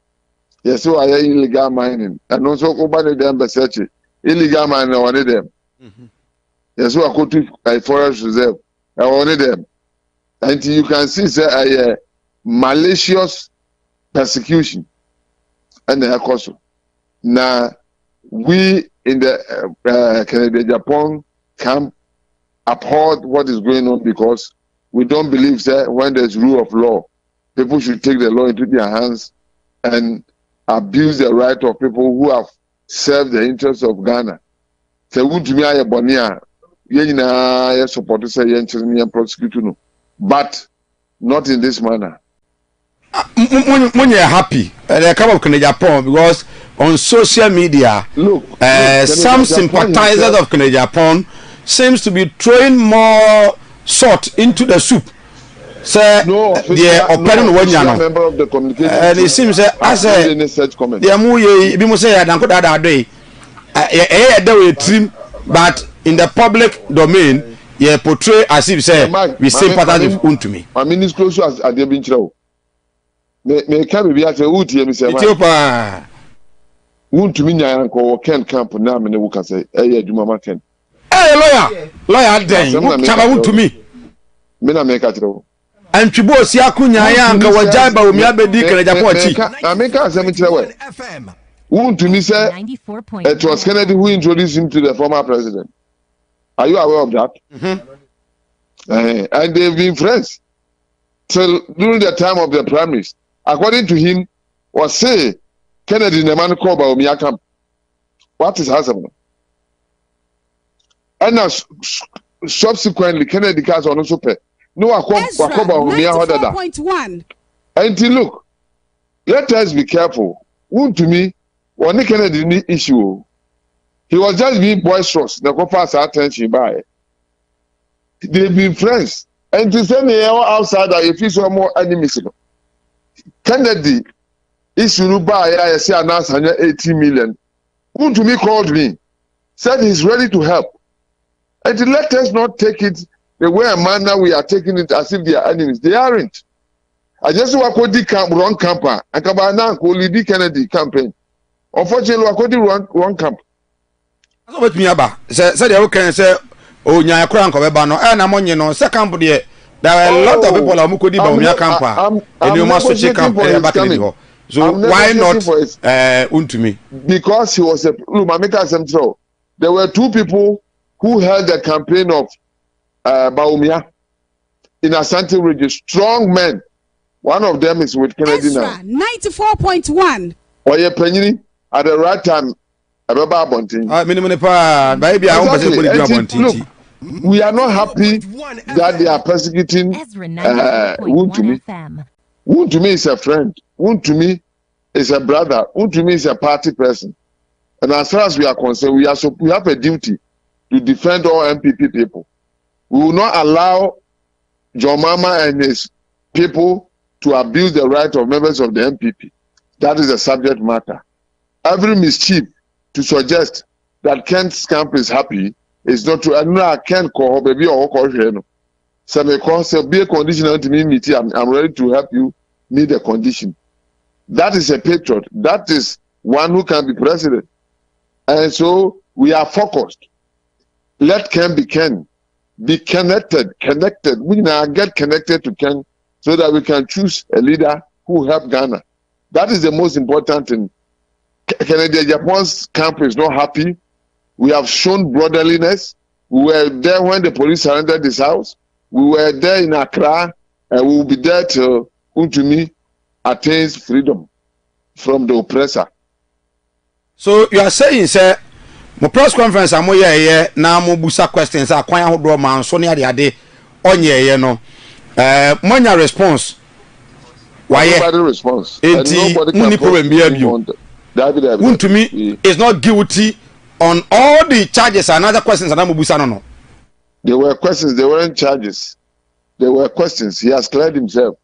Yes, so I illegal mining. And also go by them search illegal mining I wanted them. Yes, so I go to a forest reserve. I wanted them. And you can see a malicious persecution. And the cost. Now we in the Kennedy Agyapong camp uphold what is going on because we don't believe that when there's rule of law, people should take the law into their hands and abuse the right of people who have served the interests of Ghana. So Wontumi aye bonia, ye support to say ye prosecute, but not in this manner. When you're happy, they come up Kennedy Agyapong because on social media, some sympathizers of Kennedy Agyapong seems to be throwing more salt into the soup. Sir, the opinion one member of the communication and it seems as a such comment. The amu be mo say dan ko da day. But in the public domain, you portray as if say we sympathize with Wontumi. I mean, it's close as I been through. Me can be at a Wooti, Mr. Wontumi nyan ko Ken camp na me ne wo ka say Juma Ken. Lawyer den chaba Wontumi. Me na me ka through. And Chibo si akunya ya anka wajaba omi abedi Kennedy Agyapong chi. I make us say Wontumi say it was Kennedy who introduced him to the former president. Are you aware of that? And they've been friends. till during the time of the primaries. According to him, was say Kennedy the man called Bawumia camp. What is happening? And now subsequently Kennedy cast on also pay. No, Ezra, 94.1. And look, let us be careful. Wontumi, one Kennedy issue. He was just being boisterous. The pass attention by. They've been friends. And to send the outsider, if you saw more enemies. Kennedy issue by I say announced 180 million. Wontumi called me, said he's ready to help. And let us not take it the way a manner we are taking it as if they are enemies. They aren't. I just want to camp wrong camper. I can lead Kennedy campaign. Unfortunately, I couldn't wrong camp. So what me aba? Say they can say oh nya akra nko be ba no. Na mo nye no second there were a lot of people who could be Bawumia camper. And you must check camp back in the hall. So why not Wontumi? Because he was a Mamika Central. There were two people who held the campaign of Bawumia in Asante region. Strong men. One of them is with Kennedy now. 94.1. Oye Penyini at the right time. Look, we are not happy that they are persecuting Wontumi. Wontumi is a friend. Wontumi is a brother. Wontumi is a party person. And as far as we are concerned, we have a duty to defend all NPP people. We will not allow John Mama and his people to abuse the right of members of the NPP. That is the subject matter. Every mischief to suggest that Kent's camp is happy is not true. I know I can't call baby or call him. So because be a conditional to me, I'm ready to help you meet the condition. That is a patriot. That is one who can be president. And so we are focused. Let Ken be Ken. Be connected. We now get connected to Ken so that we can choose a leader who help Ghana. That is the most important thing. Kennedy Agyapong's camp is not happy. We have shown brotherliness. We were there when the police surrendered this house. We were there in Accra, and we will be there till Wontumi attains freedom from the oppressor. So you are saying, sir, my press conference I'm here now mo busa questions a kwan ahodo man so ne ade onye no monya response why nobody response nobody can problem be you Wontumi is not guilty on all the charges and other questions and amubusa no. There were questions, there weren't charges. There were questions. He has cleared himself.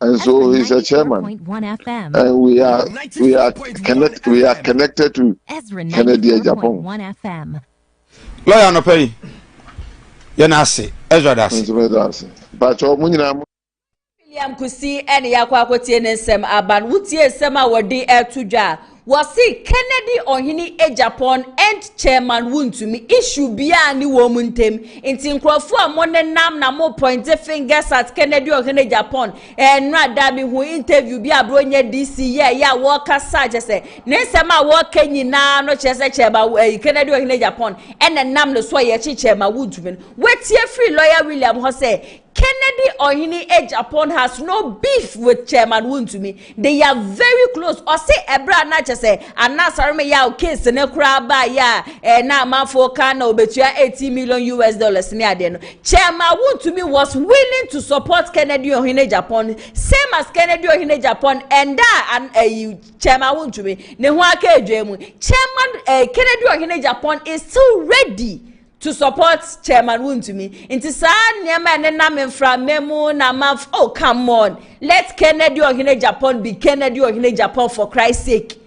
And so he's a chairman. And we are connected to Kennedy Agyapong. Lawyer no pay. Yenase Ezra das. But William Kusi and Yakwakotie Nsem Aban Wutie Sema Wadi Etudwa was see Kennedy Ohini Agyapong and Chairman Wontumi issue bia ni womuntem inti nkrofo amone nam na mo point fingers at Kennedy Ohini Agyapong na dabi hu interview bia bronye DC ya wo kasa jese Nsema wo kanyina no chese Chairman Kennedy Ohini Agyapong and nam no so ye Chairman Wontumi wetie free lawyer William ho say Kennedy Ohini Agyapong has no beef with Chairman Wontumi. They are very close. Or say Ebra na chese anasarme ya case ne kura ba ya na manfo kana obetua $80 million ne ade no. Chairman Wontumi was willing to support Kennedy Ohini Agyapong, same as Kennedy Ohini Agyapong and Chairman Wontumi ne ho aka edwemu. Chairman Kennedy Ohini Agyapong is still ready to support Chairman Wontumi. Inti sa niema ne na memfra memu na maf. Oh, come on. Let Kennedy Ohini Agyapong be Kennedy Ohini Agyapong for Christ's sake.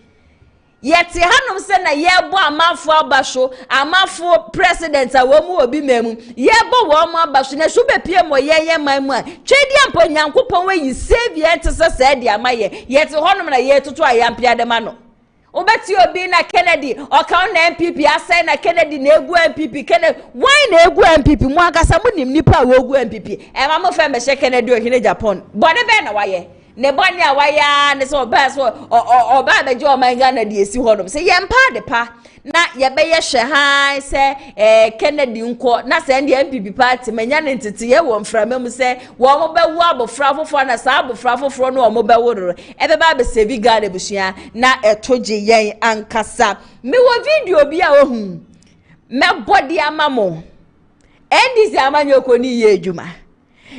Yeti hanom se na yebo amafo abasho, amafo president awomu obi memu. Yebo wo mo abasho na sube pie mo yeye mamu a. Twedi ampo nyankopon we yi save ye ntese se de amaye. Yeti honom na ye tutu ayampia de ma no. Obeti obi na Kennedy oka na NPP asai na Kennedy na egu NPP Kennedy why na egu NPP mu agasa mu nim nipa wo egu NPP e ma mo fe me she Kennedy Ohini Agyapong bone be na waye ne bɔne a waya ne so ɔba so ɔba beje o man Ghana de esi hɔ no se yempa de pa na yebeye hwe han se Kennedy nko na se ndie NPP party manya ne ntete ye wo mframa mu se wo mo bewu abofra foforo na sa abofra foforo no mo beworo ebe ba be sevi Ghana busua na etoje yen ankasa me wo video bi a ohu me body amamo endisi amanyoko ni ye adwuma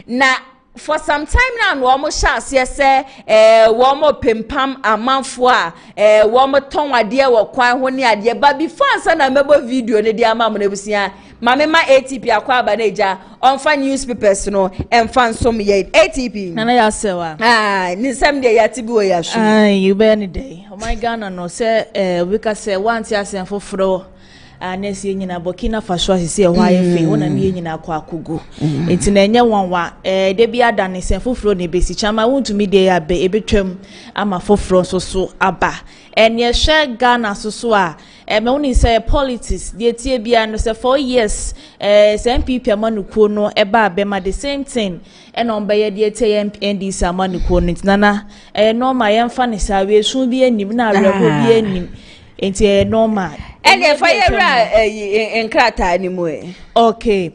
na for some time now no mo chance say wo mo pempam amanfo a wo mo ton ade wo kwan ho ne ade ba before ansa na mebo video ne dia amam na busia mame ma ATP akwa aba na eja onfa newspapers no emfa nsom ye ATP nana ya sewa ni sem de ya tibi o ya hwu you be any day oh my Ghana no say we ka say want ya sen foforo anesi nyina Burkina Faso asisi e hwa yefe wona ne nyina akwa akogo enti na enye wanwa de bia da ne sen foforo ne besi chama Wontumi de ya be ebetwam ama foforo so aba enye hwe Ghana so a me woni say politics de tie bia no say 4 years say NPP amanuko no eba abema the same thing on be de tie NDC amanuko no nana normal yemfa ne sawe su bi anim na awerebo bi anim enti normal ene fa yera enkrata ni mu okay.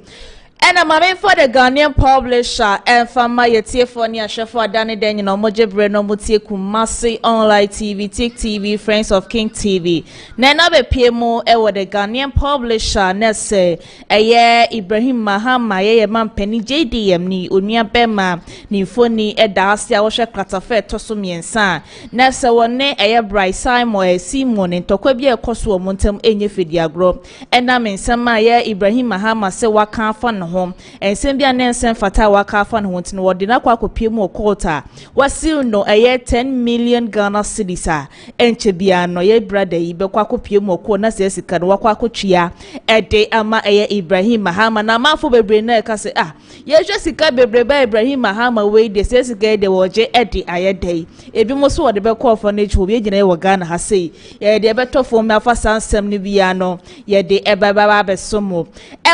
And I'm a for the Ghanaian publisher and from my Tiffany and Chef Adani Daniel no Moje Breno Mutie Kumasi Online TV, Tik TV, Friends of King TV. Nena be PMO ewa the Ghanaian publisher nese eye Ibrahim Mahama ye man penny JDM ni unia bema ni foni edasia washe klatafe toso miensa. Nese wane eye Bryce Simon Simon ntokwe bi ekoso omontem enye fediagro. Ena mensema ye Ibrahim Mahama se waka fa no home and sembia nensen fata waka fa no ntino wode na kwa kopiem okota wasi no 10 million Ghana cedis a enche bia no ye brother yi be kwa kopiem okọ na se sika no wakwa akotwia ede ama Ibrahim Mahama na mafo bebre na ka se ye hwe sika bebre ba Ibrahim Mahama we de se sika de woje ede ayedai ebi mo so wode be call for na chu obi gina ye Ghana ha sei ye de be tofo me afa sansem ni bia no ye de ebaba be somo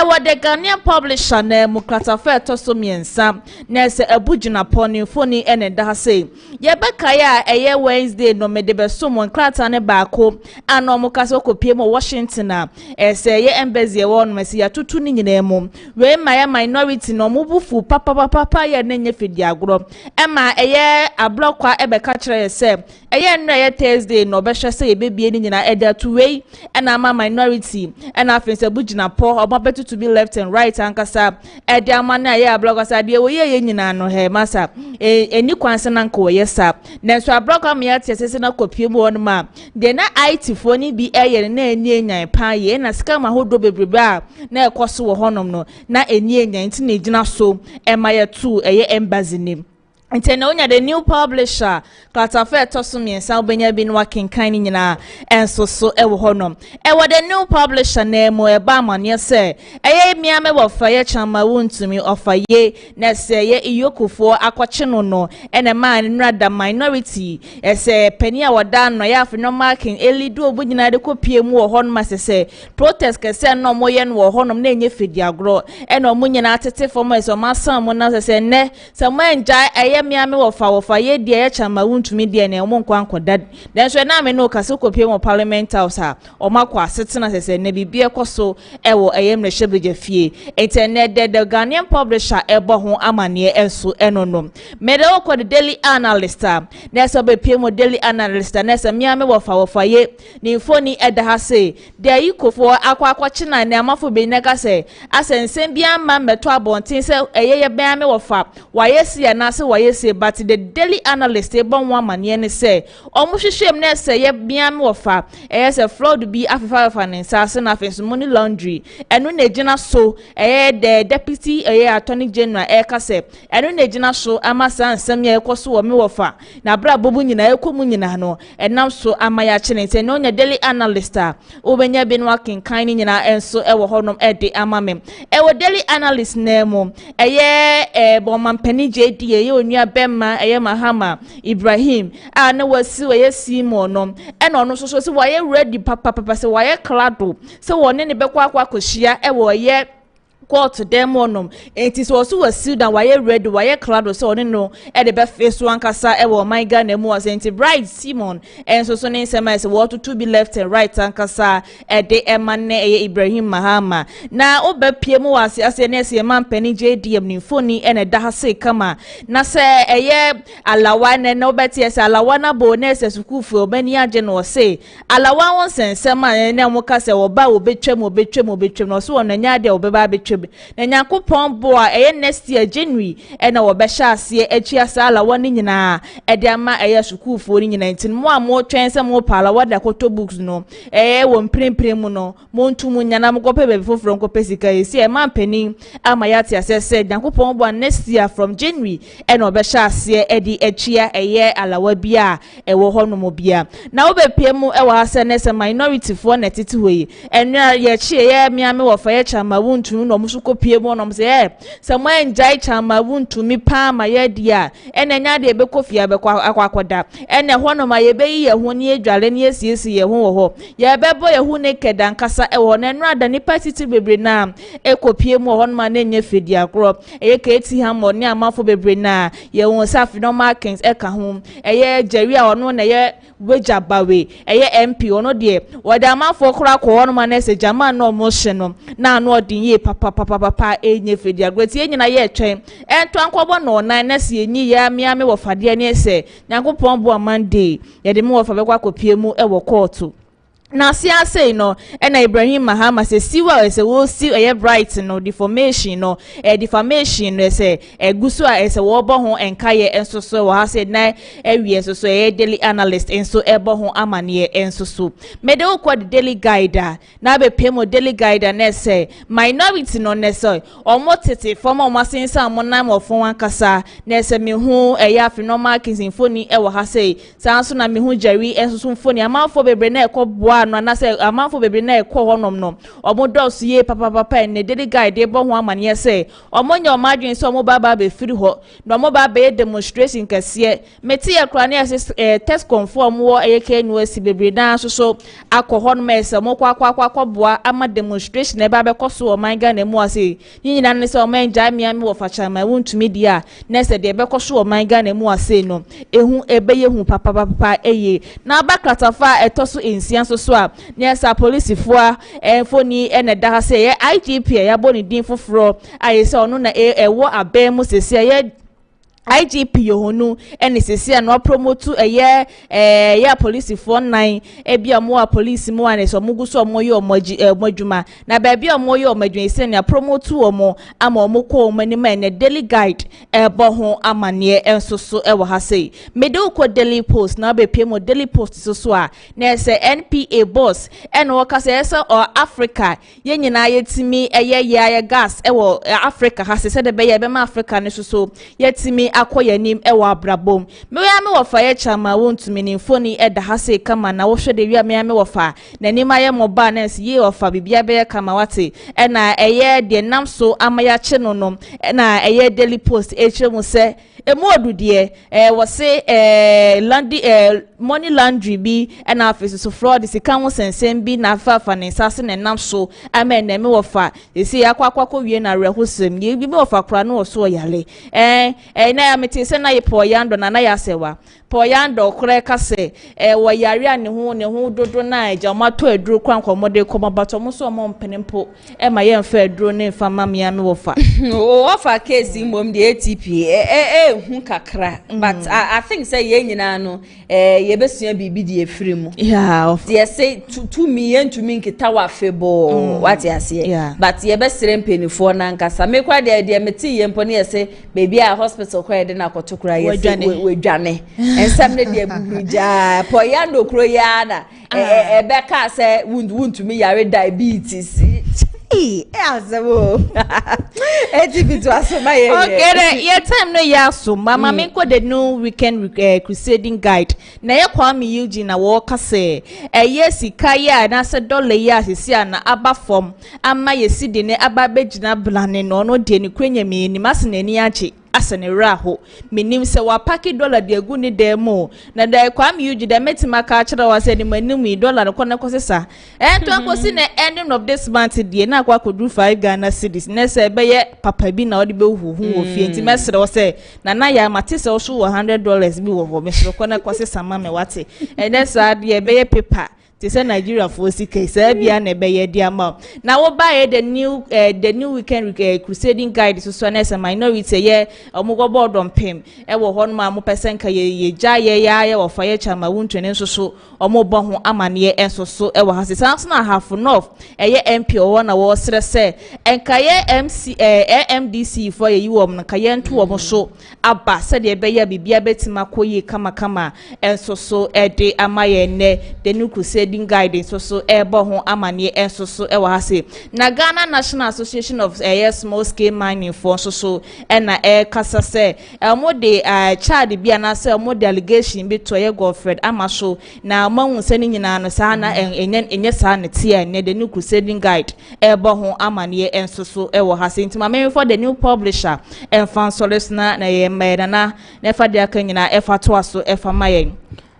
wode Ghanaian publisher na mu klatafa toso miensa na se abugina poni foni ene da sei ye beka ya eye Wednesday no me de be somo klata ne baako ano mu kaso kopiem Washington na se ye embassy won mesi ya tutu ni nyina emu we ma ya minority no mu bufu papa ye nenye fidi agro ma eye ablokwa ebeka kire se eye no ye Thursday no be hwe se ye bebie ni nyina eda to we na ma minority na afense abugina po obabetu to be left and right ankasa ede amana ye ablokwa sa de we ye nyina no he masa eni kwanse na nko ye sa na so ablokwa me ya tiesese na kopiem won ma de na IT foni bi eye na eni enyan pa ye na scam ahodo bebrebe a na ekoso wo honom no na eni enyan nti na ejina so ema ye tu eye embassy nim nti na onya the new publisher klatafa toso miensa obenya bi no wakenkan ni nyina enso so ewo honom ewo the new publisher na mo eba amane se eye miame wo fa ye chama Wontumi ofaye na se ye EOCO fo akwache no ene man nrada minority ese pani a woda no ya afno marking elidu obunyina de kopie mu wo honom asese protest kese no mo ye no wo honom na enye fedi agro ene omunyina atete fo mo ese o masam mo na sese ne se mo enja miame wofa ye dia ye chama Wontumi dia na omo nkwa nkoda den so na me no kase kopiem o Parliamentary ha o makwa asetena sese na bibie koso ewo eyem na hyebeje fie etene de Ghanaian publisher ebo ho amane enso enonom me de okọ the daily analyst na so be piem daily analyst na se miame wofa ye ni foni eda ha se de yikofo akwa na na amafo be na kase asensem bia ma meto abonten se eyeye miame wofa waye si na se waye but the daily analyst ebon one manie ne say omuhwehwem na say ye biam wofa say fraud bi afifa finance na afenso money laundry enu na gina so the deputy attorney general ka say enu na gina so amasa nsem ye ekoso wo me wofa na bra bobu nyina ekomu nyina no enam so amaya chene say no nya daily analyst obenya bi no akenkan ni nyina enso ewo honom ede amame ewo daily analyst na mu bomman penny JD ye onua bema Mahama Ibrahim na wasi we Simon no eno no so se waye ready papa se waye clado se wone ne bekwa akwa koshia wo ye court dem onom enti so so wasiu dan waye ready waye clado so one no e de be face one kasa e wo my Ghana mu enti Bright Simon enso so ne nsema se what to be left and right ankasa e de emane e Ibrahim Mahama na obapie mu wase ase ne se man pani JDM ni foni e ne da ha se kama na se eye alawa ne na obeti ese alawa na bo ne se sukufu obani age no se alawa won sensema ne mo kasa oba obetwem no so won nya de obeba betwem na Nyankopon bo a eye next year January e na obehya ase achi asa alawa ni nyina e de ama eye sukufu ni nyina ntin mo amo twense mo pala wada koto books no wo mprempren mu no mo ntumu nyana mo kope be foforo nkope sika esi e man pani ama yate asese Nyankopon bo next year from January e na obehya ase e di achia eye alawa bia e wo ho no mo bia na obepie mu e wa ase ne se minority for na titi hoyi enra ye chi ye miame wo fa ye chama Wontumi no mo suko pie mu no mo se se mo enjai chama Wontumi pa ma ye dia e na nya de be kofia be akwakoda e na ho no ma ye be ye ho ni edwale ni esiesi ye ho wo ho ye be bo ye ho ne kedan kasa e wo na enra da ni party bebre na e kopie mu ho no ma na nya fedi akro e ye ka eti ha mo ni amafo bebre na ye won safi no markings e ka ho e ye Jerry a ono na ye weja bawe eye MP ono de wada amafo kura ko ono ma na se jama no mo hye no na ano odin ye papa enye fedi agreti enyina ye twen ento ankobo no na na se enyi ya miame wo fade ne se Nyankopon bo amande ye de me wo fa be kwa kopie mu e wo court na sia say no na Ibrahim Mahama se siwa se wo si Bright no defamation no defamation no se guso a se wo bo ho enkaye ensoso wo ha se na ewie ensoso daily analyst enso ebo ho amane ensoso mede okwa the daily guide na be pemo daily guide na se minority no ne se omotete form o masensa mo na mo fon ankasa na se me hu afi no markings infoni wo ha se sanso na me hu Jerry ensoso mfoni amafo bebre na ekobua no na se amafo bebre na ekọ honom no omodos ye papa ne daily guide ebo ho amane se omonye omadwen se omobaba be firi ho no omobaba be demonstration kase meti yakra na test conform wo ekenu asi bebre na so akọ honom se mokwa boa ama demonstration e ba be koso o man Ghana mu ase nyina ne se o man jamiame wo facha ma Wontumi dia na se de be koso o man Ghana mu ase no ehu ebeye hu papa eye na bakratafa etoso ensian so a nyesa police foa enfoni ene da ha se ye IGP ya boni din foforo ayese onu na ewo abe mu sese ye IGP yohonu ene sese no promote ya police for 9 ebia mo a police mo ane so muguso mo yo modjuma na ba bia mo yo modjuma ese na promote omo ama omo ko omo ni ma ne daily guide ebo ho amane ensoso e wo ha sei mede ko daily post na be pemo daily post so a na ese NPA boss ene wo ka se ese o Africa ye nyina yetimi ye gas e wo Africa ha se de be ye be ma Africa ne so yetimi akoyanim e wa brabom me ya me wofa ye chama Wontumi ni foni e da ha se kama na wo hwe de wi me ya me wofa na ni ma ye moba na se ye wofa bibia be kama wate e na eye de nam so amaya che no no e na eye daily post e che mu se emu odudie wo se money laundry bi e na afese so fraud sika wo sensem bi na afa ne sase ne nam so ama na me wofa esi akwakwa wie na rehosem ye bi me wofa kra no so yale na ya meti se na ye poyando na ya sewa poyando kure kase wo yare ane ho dodo na eja mato aduru kwa nkomode komabato mo so mo mpenempo e ma ye mfa aduru ne mfa mamia me wofa wofa case mom the ATP hu kakra but I think say ye nyina no ye besua bibi de efiri mu they say to me nkita wa febo what you say but ye besere mpenifo na nkasa me kwa de meti ye mponi ye say baby a hospital kwa de na kotokura ye we dwane ensam ne de buruja poyando kro ya na beka say Wontumi yare diabetes Okay, your time no yaso mama me ko the new weekend crusading guide na ye Kwame Eugene na wo ka se sika ya na se dollar ya sisi na aba form ama ye si de ne aba begina blane no no de ne kwanya me ni mas na ni ache asane raho menim se wa paki dollar de agu ni demo na da kwa mi yuji da metima ka kira wa se ni manim dollar no kona kosesa to akosi na ending of this month de na akwa kodu 5 Ghana cedis na se be ye papa bi na odi be huhu ofie nti mesere wo se na ya mate se wo so $100 bi wo ho mesere kona kosesa mama wate sa de be ye paper to say Nigeria for CK Serbia na be ye dia ma na wo buy the new weekend crusading guide so na say minority ye omugo board on pem e wo ho no ma mo person ka ye ja ye wo fa ye chama wuntwene so omubo ho amane enso so e wo ha se na half north e ye MP wo na wo sere se enka ye MDC for ye wo na ka ye nto wo so aba se de be ye bibia betima koyi kama enso so e de amaye ne the new crusading guidance so ebo ho amane enso so e wa hase na Ghana National Association of Small Scale Mining for so na kasa se mo de child bia na se mo de allegation bi to ye Godfred amaso na mahu se ni nyina no sa na enye sa ne tie ne the new crusading guide ebo ho amane enso so e wa hase ntima me for the new publisher fan solis na ye na fa de aka nyina e fa to aso e fa mayen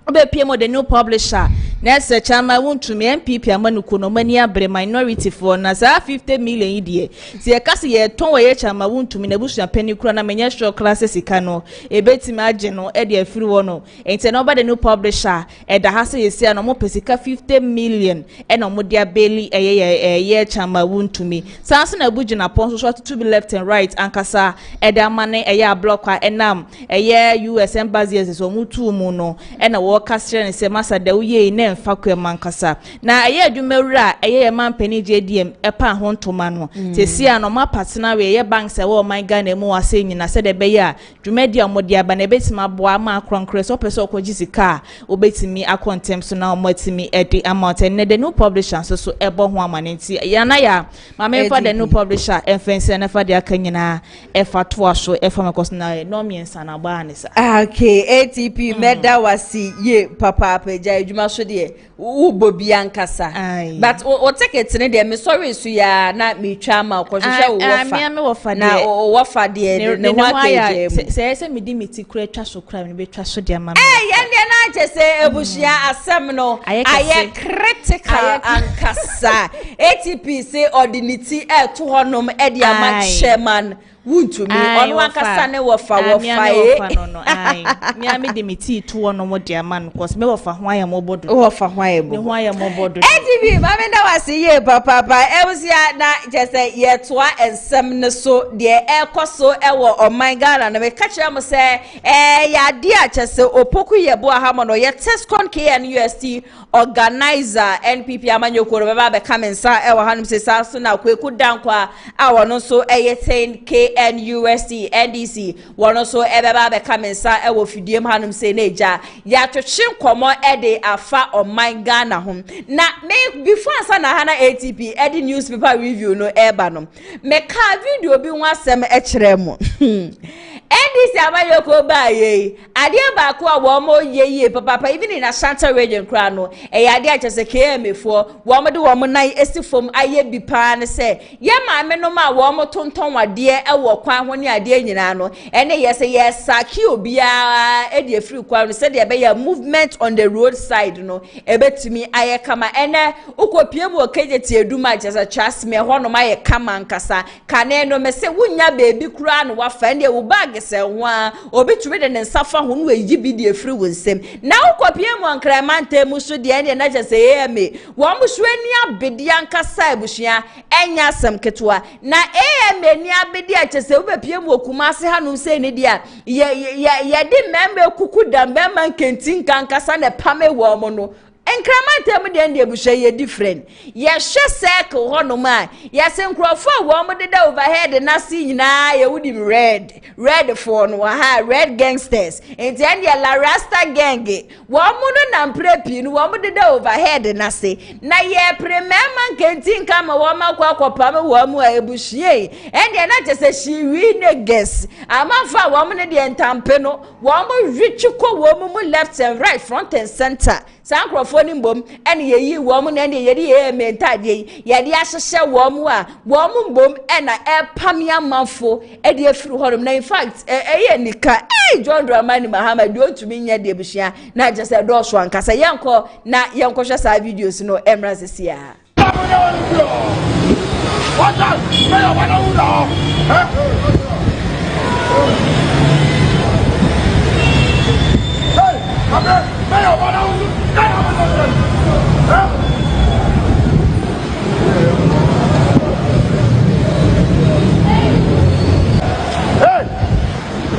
obe PM the new publisher na se chama Wontumi NPP amanu konomani abre minority for na za 50 million idie si e kase ye ton we chama Wontumi na busu apani kura na menye show classes sika no ebetima age no e de afiri wo no ente no ba the new publisher e da hase ye sia no mo pesika 50 million e no mo dia beli ye chama Wontumi sanse na buju na pon so to be left and right ankasa e da mane e ya block a enam e ye US embassy so mutu mu no e na wo kastre ne se masa da uye ne mfa kwemankasa na aye adwumawura aye mampani JDM epa ho ntoma no tesia no ma partner we ye bank se wo man Ghana mu wase nyina se de be ya dwumadi amodi aba na betima boa ma akronkre so pese okogizika obetimi akontem so na omotimi edi amount ne the new publisher so ebo ho amanenti ya na ya ma me for the new publisher enfense na fa de akanyina efa to aso efa makos na no miensa na ba anisa okay ATP meda wasi ye papa apeja adwuma so de ubo biankasa but o take it ne de me sorry so ya na me twa ma ko hwehwe na wo fa de ne ho akeje se me di meti kura twa so kura me be twa so de ma ye ne na je se ebushia asem no aye critical ankasa ATP say ordinity e to honom e de ama chairman Wontumi onu ankasa ne wo fa no mi ami de meti to ono mo de man cause me wo fa ho aya mo bodo ne ho aya mo bodo ATP ma me da wase ye papa ewusia na jese ye toa ensem ne so de ekoso ewo oman Ghana na me ka kire mo se ya de a chese opoku ye bo aha mo no ye Tescon KNUST organizer NPP amanyoko ro be kamensa ewo hanum se sa so na kweku dankwa a wono so eye 10K NUST NDC wono so ebeba be kamensa ewo fidiem hanum se neja ya twetwe nkomo ede afa oman Ghana hom na me before ansa na hana ATP ede newspaper review no eba no me ka video bi nwasem e kire mo NDC abayoko ba ye ade ba ko a wo mo ye papa even in Ashanti region kra no e ade a chese KMFo wo mo de wo mo nan esifom aye bi pa ne se ye maame no ma wo mo tonton wade e wo kwan ho ne ade nyina no ene ye se ye saki obia e de free kwan no se de be ya movement on the roadside no e betimi aye kama ene ukopie mu okejeti eduma chese trust me ho no ma ye kama nkasa kane no me se wunya baby kura no wa fa ne wo bag se wa obetumi de nsafa ho no eyi bi de free wonsem na ukopie mu ankramante mu so de ene na chese ye me wo mu so ani abedi ankasa ebushia enya asem ketwa na ni abedi a chese wo bepie mu okumase hanum se ne dia ye de membe kuku dambe man kentin kankasa na pame wo mo no enkramante mu de ebuhye ye different ye hwe circle ho no ma ye se nkrofo wo mo de da overhead na si nyina ye wudi red for no ha red gangsters enti and ye la rasta gang wo mo no na mprepi no wo mo de da overhead na se na ye premema kentin kama wo ma kwakwa me wo mo ebuhye and na chese shiwi ne guess amafa wo mo ne de entampe no wo mo hwitwiko wo mo left and right front and center sankrofo ni mbom ene yeyi wo mu na ene yedi ye mentade ye de ahyehye wo mu a wo mu mbom ena epam ya manfo e de afiri horom na in fact eye nika John Dramani Mahama Wontumi nya de bushia na je se do so ankasa yenko na yenko hwe sa videos no emra sesia What up? Mayor, what are you now? Hey, come here. Mayor, what are you? Hey,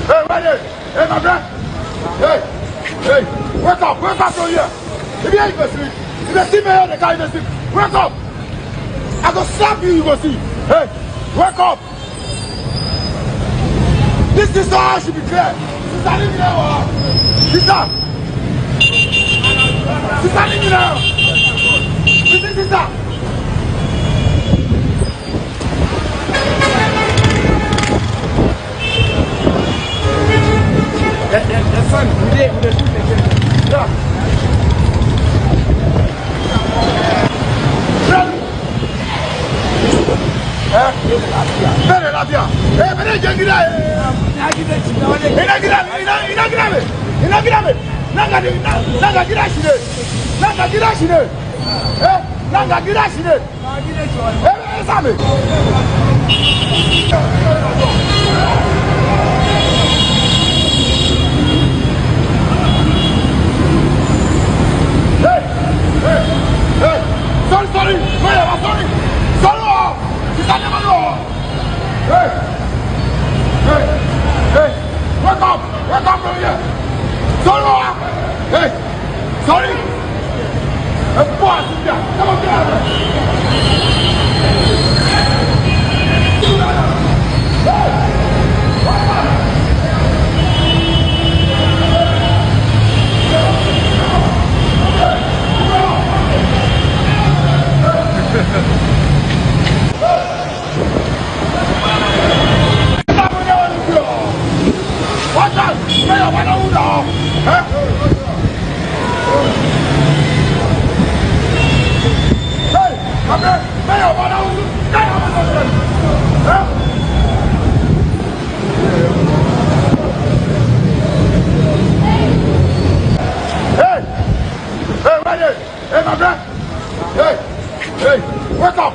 hey, ready? Hey, my friend. Hey, wake up from here. If you ain't going to sleep, if you see me here, the guy in the sleep, wake up. I go slap you, you go see. Hey, wake up. This is how should be clear. Sister, leave me now. Sister, leave me now. Sister. That's fine. We did yeah. Very Latia. Hey, very Jangida. Hey, wake up from here. Sorry. Boy, come on, get out of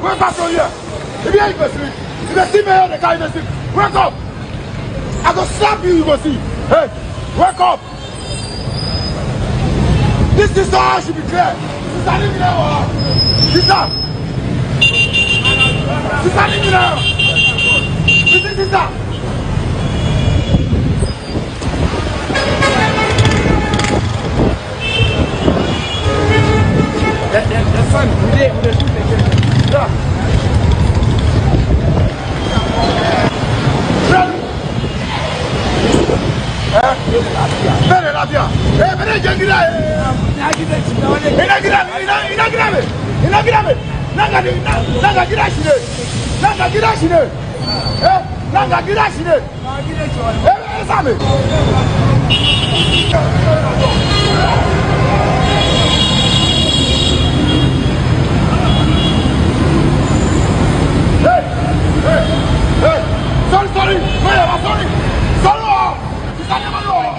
wake up from here. If you ain't going to sleep, if you see me here, the guy in the sleep, wake up. I go slap you, you go see. Hey, wake up. This is how I should be clear. Sister, leave me now. Sister, leave me now. Sister. That's fine. We did yeah. Very Latia. Hey, very Jangida.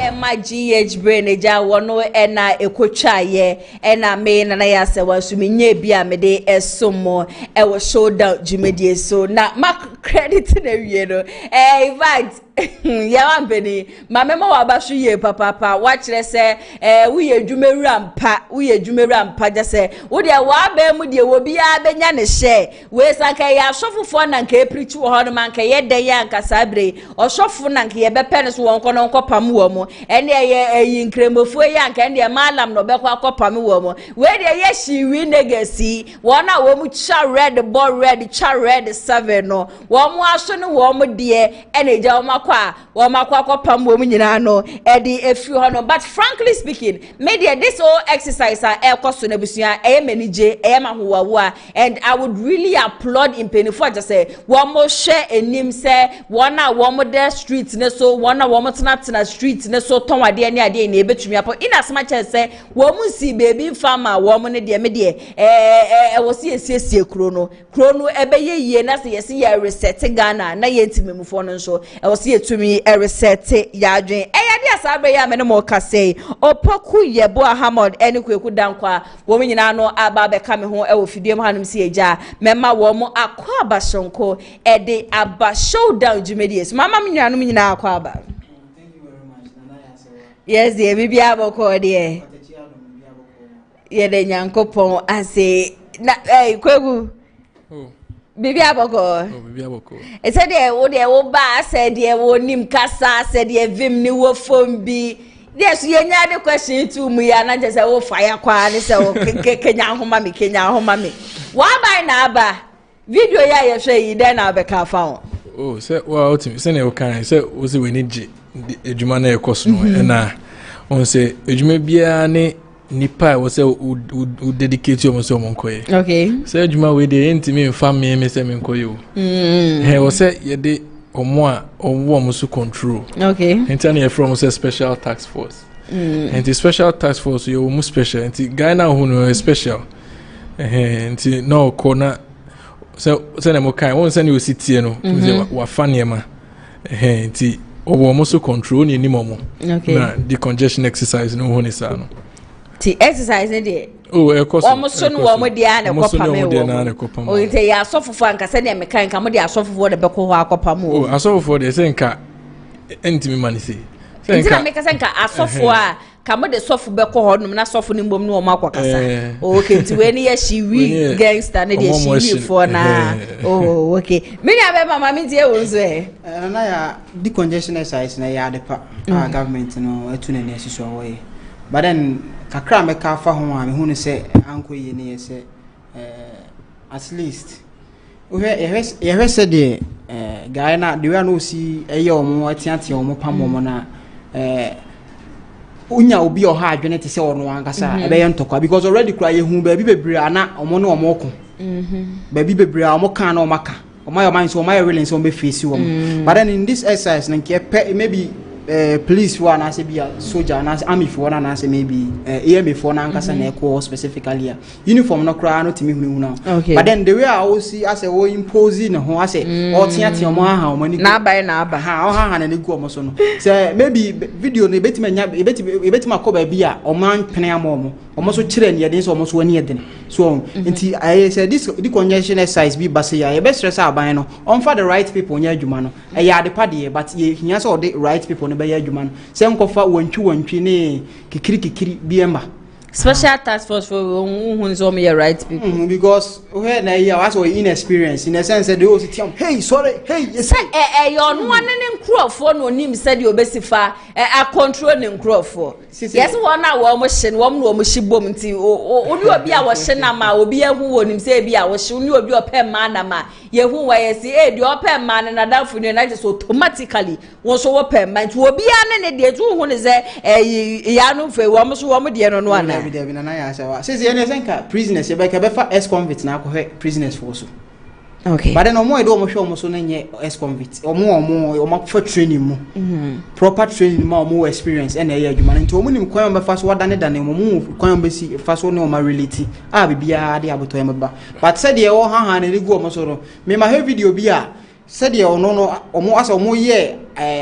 Emma GH brain eja wono ena ekotwaye ena me na ya se wasumi nye bia me de esomo e wo showdown jumedie so na mark credit na wie no in fact ya wampeni mamema wa basu ye papa wa kire se wo ye dwumewura mpa je se wo de wa ba mu de wo bia benya ne hye we sanka ya sofofo na nka eprichi wo hono man ka ye de ya nka sabre osofo na nka ye bepe ne so won kono nkopam wo mu ene ye nkremofo ya nka ene malam no bekwa akopam wo mu we de ye shiwi negasi wona wo mu cha red ball red cha red 7 no wo mo aso no wo mo de eneja wo makwa wo makwa pam wo nyina no e de efi ho no but frankly speaking media this whole exercise e koso na busua e manage e mahowawo and I would really applaud in penifo just say wo mo share enim say one na wo mo the street ne so one na wo mo tena street ne so ton ade ne ade ne ebetumi apo in as much as say wo mo si baby farmer wo mo ne de me de wo si esiesie kro no ebe ye yie na se yesi ya reset Ghana na ye ntimemufo no so wo si etumi reset ya adwen ya de asabe ya me no mo ka say opoku yebo Ahmad ene kweku dankwa wo me nyina no aba be ka me ho wo fidiem hanum si eja mema wo mo akwa abashonko de aba showdown jumedies mama me nyina no nyina akwa aba. Thank you very much Nana Yasewa. Yes dear bibi aboko dear ye de nyankopon ase na kwegu bibi aboko e said de wo ba said de wo nim kasa said de vim ni wo fom bi yes ye nya de question to mu ya na just wo fire kwa ni se wo kenya homa me wa ba na aba video ya ye hwe yi de na be ka fa oh say wa ultimate say na wo kan say wo se we ni je ejuma na ekoso no na on say ejuma bia ne nipa wo say u dedicate yourself so monkoye okay say ejuma we de ntimi mfa me say menkoye o he wo say ye de omo a owo mo so control okay intern here from say special task force and the special task force you mo special and Ghana who no special and no corner so na mo kan won say you sit no wa fa niema and owo mo so control ni mo okay na the congestion exercise no honi sa no ti exercise ne de e course o mo so no wo mo de ana kopam o inte ya asofofo anka se ne mekan ka mo de asofofo de beko ho akopam o asofofo de se nka entimi mani se nka me ka se nka asofo a ka mo de sofo beko ho no na sofo ni mbom no o makokasa okay ti we ni ya shiwi gangster ne de shiwi for na oh okay me nya be mama me die wo nso na ya the congestion exercise na ya de pa government no etu na ne asiso wo ye but then kakra me ka fa ho a me hu ne se anko ye ne ye se at least we he se de guy na de we na osi eye omo atiatia omo pam na unya obi o ha adwene te se ono ankasa ebe ye ntokwa because already kra ye hu ba bi bebre ana omo ne omo ko ba bi bebre omo kan na omo ka omo your mind so omo your willing so omo face omo but then in this exercise na nke maybe police for na say be soldier na army for na say maybe EMA for na ankasa na equal specifically uniform no kra no timi hunu na but then the way I will see as we impose na ho as o tia omo ha omo ni na aba ha o ha na go omo so no say maybe video no betima nya betima ko ba bi a omo anpene amomo omo so kire ne yeden so omo so wani yeden so nti I say this the congestion exercise bi base ya e be stress aban no on for the right people nya adwuma no e ya de pade but ye hia so the right people be ya adwuma no se nkofa wantwi ne kikiri biema special task force for who so me right people because we na here was we inexperience in a sense that they all say hey sorry hey yes your no one ne nkrofo no nim said you obesifa a control ne nkrofo yes one na wo mo hye wo mo hyibom nti oni obi a wo hye na ma obi ehu wonim say bi a wo hye oni obi opem ma na ma yehu wa yes e di opem ma na danfo ne na just automatically won so wo pem ma nti obi a ne de tu hu ne say ya no fe wo mo so wo mo de no no ana David na ya sawa sisi ene senka prisoners ye be fa ex convict na akọ prisoners for so okay but then omo edo omo hwe omo so na nye ex convict omo fa training mu proper training ma omo experience ene ye adwuma nti omo nim kwan be fa so wadane dane omo kwan be si fa so ne omo reality bibia de aboto ye meba but said ye wo ha na ligu omo so no me ma he video bi a said ye ono no omo asa omo ye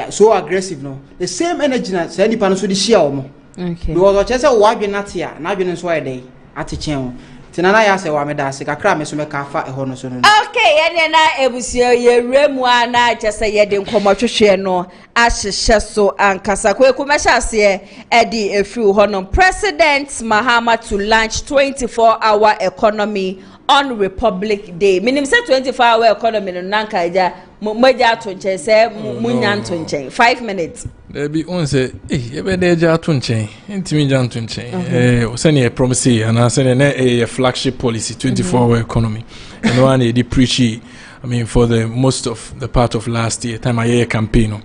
so aggressive no the same energy na say nipa no so di share omo okay because o chese wo adwe natia na adwe nso ayedai atichen tinana ya se wa me da se kakra me so me ka fa eho no so no okay ene na ebusio ye remu ana chese ye de nkomotwehwe no ahyehye so ankasa kweku mehase e di efri ho no President Mahama to launch 24-hour economy on Republic Day. Minim say 24-hour economy no nanka eja moja to nchen say munya to nchen 5 minutes. There be on say e be dey ja to nchen ntimi ja to nchen o say na promise and say na a flagship policy 24-hour economy and one dey preach I mean, for the most of the part of last year, time I hear campaign.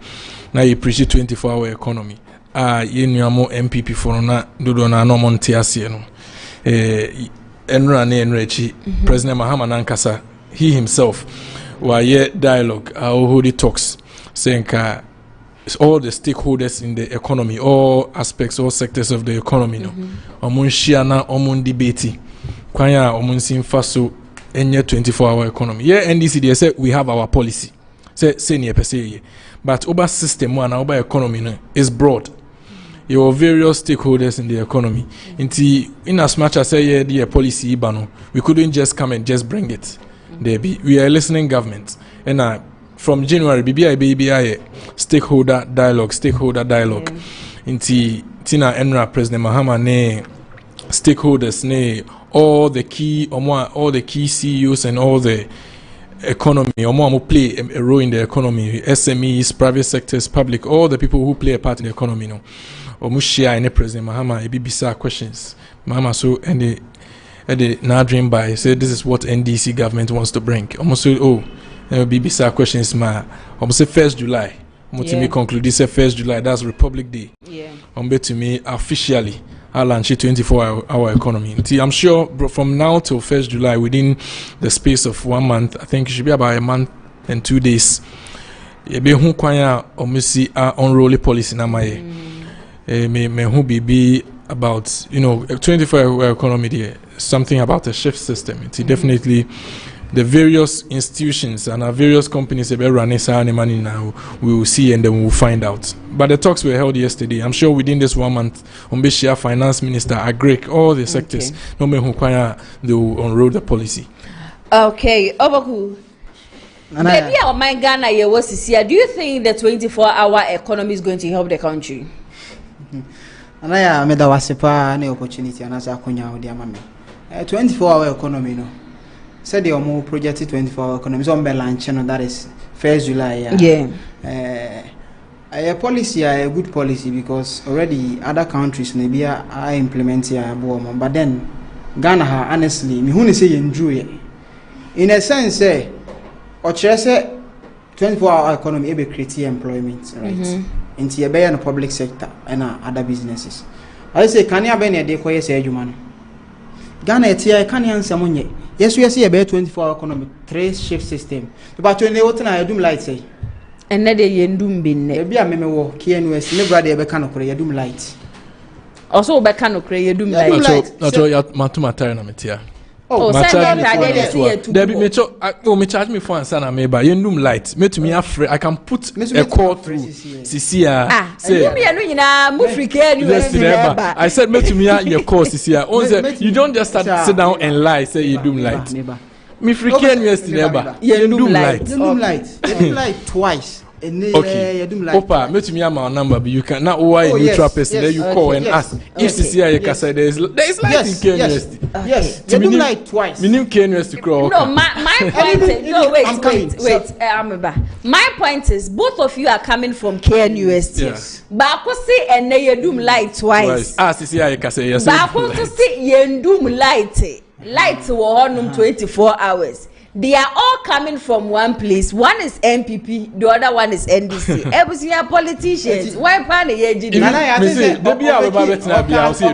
Now you preach 24-hour economy. You know more NPP for na do na no montiasi no. Enra ne enrechi President Mahama Nankasa, he himself, why dialogue, hold talks, saying all the stakeholders in the economy, all aspects, all sectors of the economy, no. Omun shiana, omun debate, kwanya omun simfaso, enye 24-hour economy. Yeah, NDC they say we have our policy. Say near per se, but over system one, over economy no, is broad. Your various stakeholders in the economy. In as much as say the policy bano, we couldn't just come and just bring it. We are listening government, and from January, BBI stakeholder dialogue. Tina Enra President Mahama ne stakeholders ne all the key CEOs and all the economy play a role in the economy. SMEs, private sectors, public, all the people who play a part in the economy. No, share any President Mahama bisa questions. Mahama so and the now dream by say this is what NDC government wants to bring. Almost bisa questions ma. Almost say 1st July. Wontumi conclude this 1st July. That's Republic Day. Yeah. To me officially. I launch a 24-hour economy. I'm sure from now till 1st July, within the space of 1 month, I think it should be about a month and 2 days. Be who kwanya omisi unruly policy na maye. Me who be about 24-hour economy there. Something about a shift system. It's definitely the various institutions and our various companies that running money now, we will see and then we will find out. But the talks were held yesterday. I'm sure within this 1 month, Ombeshia Finance Minister agreed all the sectors. No me they will unroll the policy. Okay, Obaku. Maybe our my Ghana here was this year. Do you think the 24-hour economy is going to help the country? And I made a any opportunity and as I could 24-hour economy, no. Said the more projected 24-hour economy is on balance, that is 1st July. A policy, a good policy, because already other countries maybe are implementing a bomb. But then Ghana, honestly, me who say enjoy it. In a sense, or 24-hour economy be create employment, right? Into a in the public sector and other businesses. I say, can you be a day say you Ghana can answer money. Yes, we see a better 24-hour economy, 3-shift system. But when they open a doom light say, and let the doom bin. Maybe I may walk here and West, never they can create doom light. Also, be can create doom light. Not all Matuma Tarnamitia. Oh, me charge me for answer me by doom light. Me to me afraid I can put a call through Cecilia. Say, I said me to me your call Cecilia. You don't just sit down and lie, say you doom light. Me freaking yesterday, you doom light. You doom light twice. Okay, Opa, me to me my number, but you can not why neutral person. Then you call and ask if Cecilia can say there is light in University. Yes, you doom light twice. Me name University crow. No, my point is no wait. My point is both of you are coming from University. Yes. But I say and you doom light twice. Cecilia can say yes. But I to say you doom light. Light will on 24 hours. They are all coming from one place. One is NPP, the other one is NDC. Everything are politicians. Why pan ye jidi? I say, baby, I will be better. I'll see.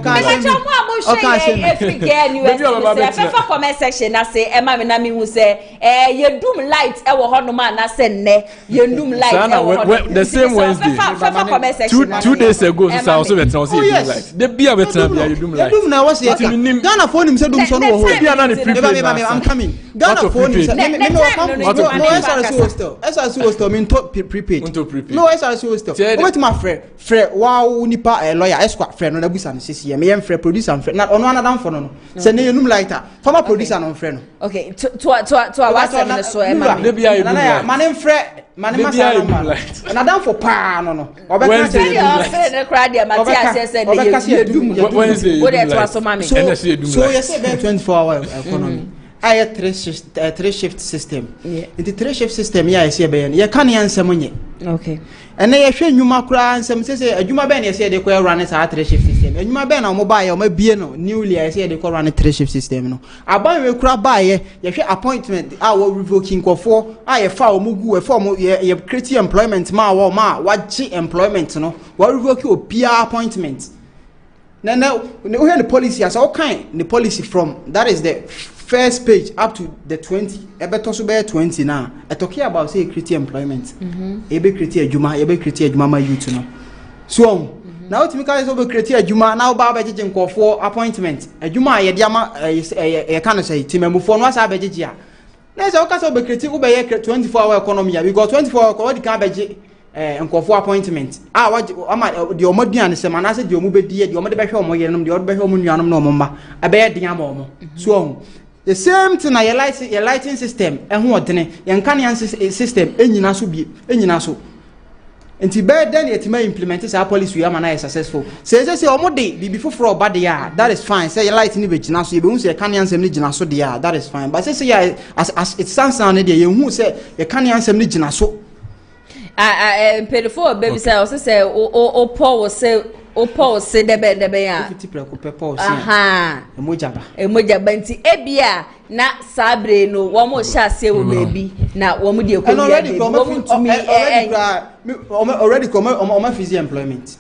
Comment section. I say, Emma, me nami who say, you doom light. I will hold no man. I say, ne, you doom light. The same Wednesday. 2 days ago, I also went to see light. The beer better. You doom light. Ghana phone him said doom so no. I'm coming. Ghana phone. No, SRC was still. Mean prepaid. No, SRC was still. Wait, my friend. Wow, nipa a lawyer. Esquire friend. No, busan. See, me friend producer. Friend. Not on one down for no. Send you num lighter. Former producer no friend. Okay. To our so my name friend. Man, and I down for pa no. Wednesday. So you say 24-hour economy. I have 3-shift system. In the 3-shift system, I see a ben. You can't answer money. Okay. And they show you macro and some say a Juma Ben, you say they were running a 3-shift system. system enwuma be na omo ba ye omo bie no newly I say they call run 3 shift system no aban we kura ba ye hwe appointment a wo revoking kofo a ye fa omo gu we fa omo ye create employment ma waji employment no wo revoke opia appointment na we hear the policy as all kind the policy from that is the first page up to the 20 ebeto so be 20 now I talking about say create employment ebe create adwuma ma youth no so now to me can so be create adwuma now ba be gege nkofo appointment adwuma ye dia ma e kan say timamufo no asa be gege a na say o ka so be create wo be 24 hour economy because 24 hour ko di ka be gege nkofo appointment ama de omoduane se mana se de omu be die de omode be hwe omo yerenom de omode be hwe omo nuanom na omomba abe din ama omo so the same thing na your lighting system ehun odene your canyon system enyina so enti be then yetima implement this policy we am na successful say omode bibi foforo oba de ya that is fine say your light ni be gina so ye be hu say canyon system ni gina so de ya that is fine but say ya as it stands now de ye hu say your canyon system ni gina so pelefo baby say o Paul say debe ya 50 preko pepo say emojaba nti ebia na sabre no wo mo sha se wo baby na wo mo de ko already come physical employment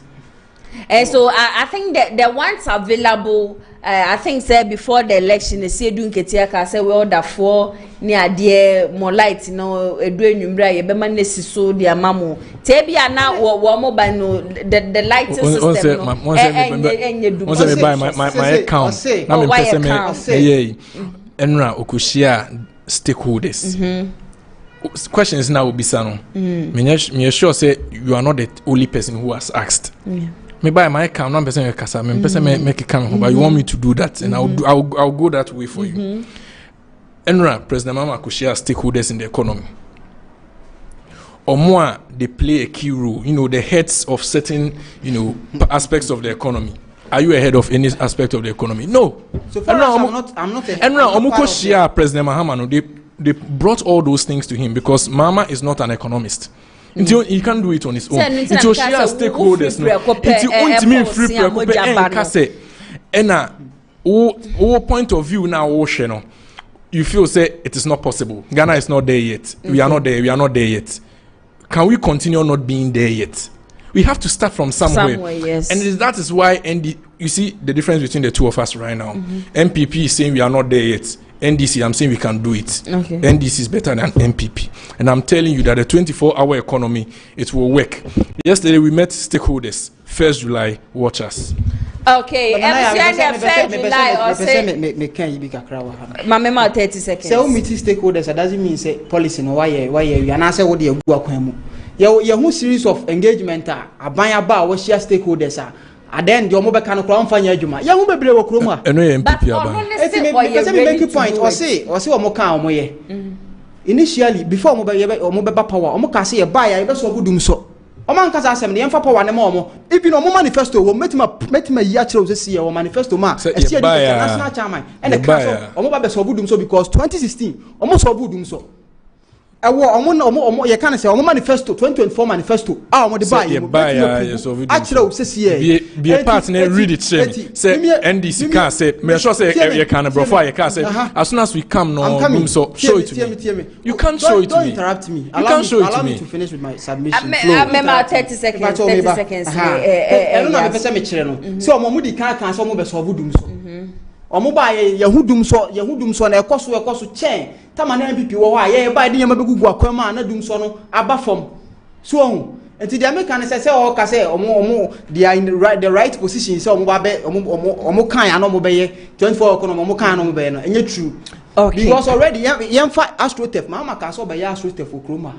and so I think that the ones available I think say before the election they say do nketia ka say we order for ni ade more light no edu enwumra ye be man nesi so de amamo te bia na wo mo ban no the light system no once me buy my account na me pese me enra okushia stakeholders questions now will be sano me sure say you are not the only person who has asked me buy my account, one person kasa, me person make it come, but you want me to do that, and I'll go that way for you. Enra, President Mama could share stakeholders in the economy. Or more, they play a key role. You know, the heads of certain, aspects of the economy. Are you ahead of any aspect of the economy? No. So far I'm not. Enra, Omuko share President Mahamano. They brought all those things to him because Mama is not an economist. Until he can't do it on his own. Until she has stakeholders. Until ultimately free preoccupy and kase. And point of view now, you feel say it is not possible. Ghana is not there yet. We are not there. We are not there yet. Can we continue not being there yet? We have to start from somewhere. Yes. And that is why. You see the difference between the two of us right now. NPP is saying we are not there yet. NDC, I'm saying we can do it. Okay. NDC is better than NPP. And I'm telling you that the 24-hour economy, it will work. Yesterday, we met stakeholders. 1st July, watch us. Okay. 1st July or say... Mama, 30 seconds. So, meet stakeholders, that doesn't mean say policy, no, why you and I say what you go. You whole series of engagement, a buy about what share stakeholders are. And then the omobe kan kro amfanya adwuma ya mo bebre wo kroma eno ye MPP aba me make point or say omo kan omo ye initially before omo be ba power omo ka say ye buy ya be so budum so omo anka sa asem ne yemfa power ne ma omo even omo manifesto wo metima yi a kire wo se ye wo manifesto ma e see the national chairman and the council omo ba be so budum so because 2016 omo so budum so omo ye kan say omo manifesto 2024 manifesto omo de buy akire wo se see be a partner read it say NDC can say me sure say you can before you can say as soon as we come no so show it to me you can't show it to me. Don't interrupt me. Allow me to finish with my submission. I'm 30 seconds. 30 seconds. I don't know if me kire no so omo di kan so omo be so budum so omo ba yehudum so na ekoso chen tama na NPP wo wa ye ba de yema begugu akwama na dum so no aba fom so ohun enti the American say o ka say omo they are in the right position so omo ba be omo kan ya no omo be ye 24 economy omo kan no omo be no enye true okay because already yem fa astrotef mama ka so be ya astrotef okroma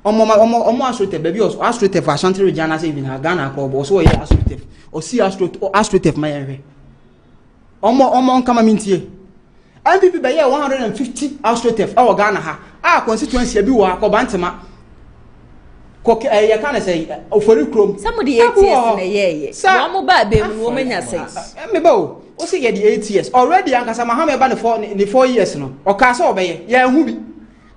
omo astrotef baby astrotef Ashanti region as even Ghana ko bo so ye astrotef o si astrotef ma ye omo kama mintie NPP be ye 150 astrotef our Ghana ha constituency bi wo akobantema ko ye kan say ofori krom somebody 8 years na ye omo ba be mu wo manya say me ba o say ye the 8 years already ankasa mahame ba ne 4 years no o ka say obeye ye hu bi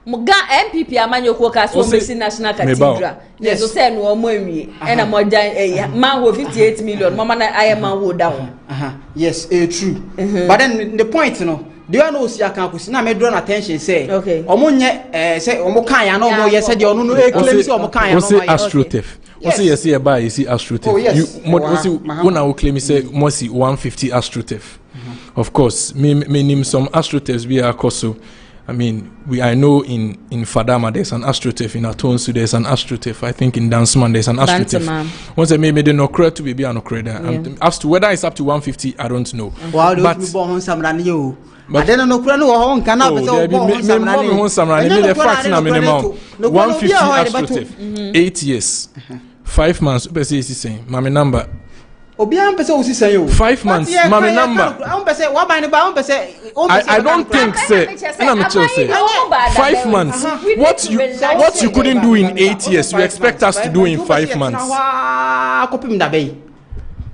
Muga NPP amanyoko ka so mesi national cathedral. Yes, so say no omo enwie. E na mo jan man ho 58 million. Mama na I man ho down. Yes, true. But then the point do you know see akanko na me draw attention say omo nye say omo kan ya na omo ye say de onu no claim say omo kan ya no ma astroturf. Yes. You see a buy, you see astroturf. Oh, yes. When I will claim, you say, must see 150 astroturf. Of course, me name some astroturfs be a coso. I mean, I know in Fadama there's an astroturf, in Atonsu there's an astroturf. I think in Danceman there's an astroturf. Once I made no credit to be an credit. As to whether it's up to 150, I don't know. But then no no cannot be so 150 astroturf. 8 years. 5 months. Who say is saying? Mama number. Obian pese osi say you. 5 months. Mama number. I don't think say. Na me tell say. 5 months. What you couldn't do in 8 years, you expect us to do in 5 months.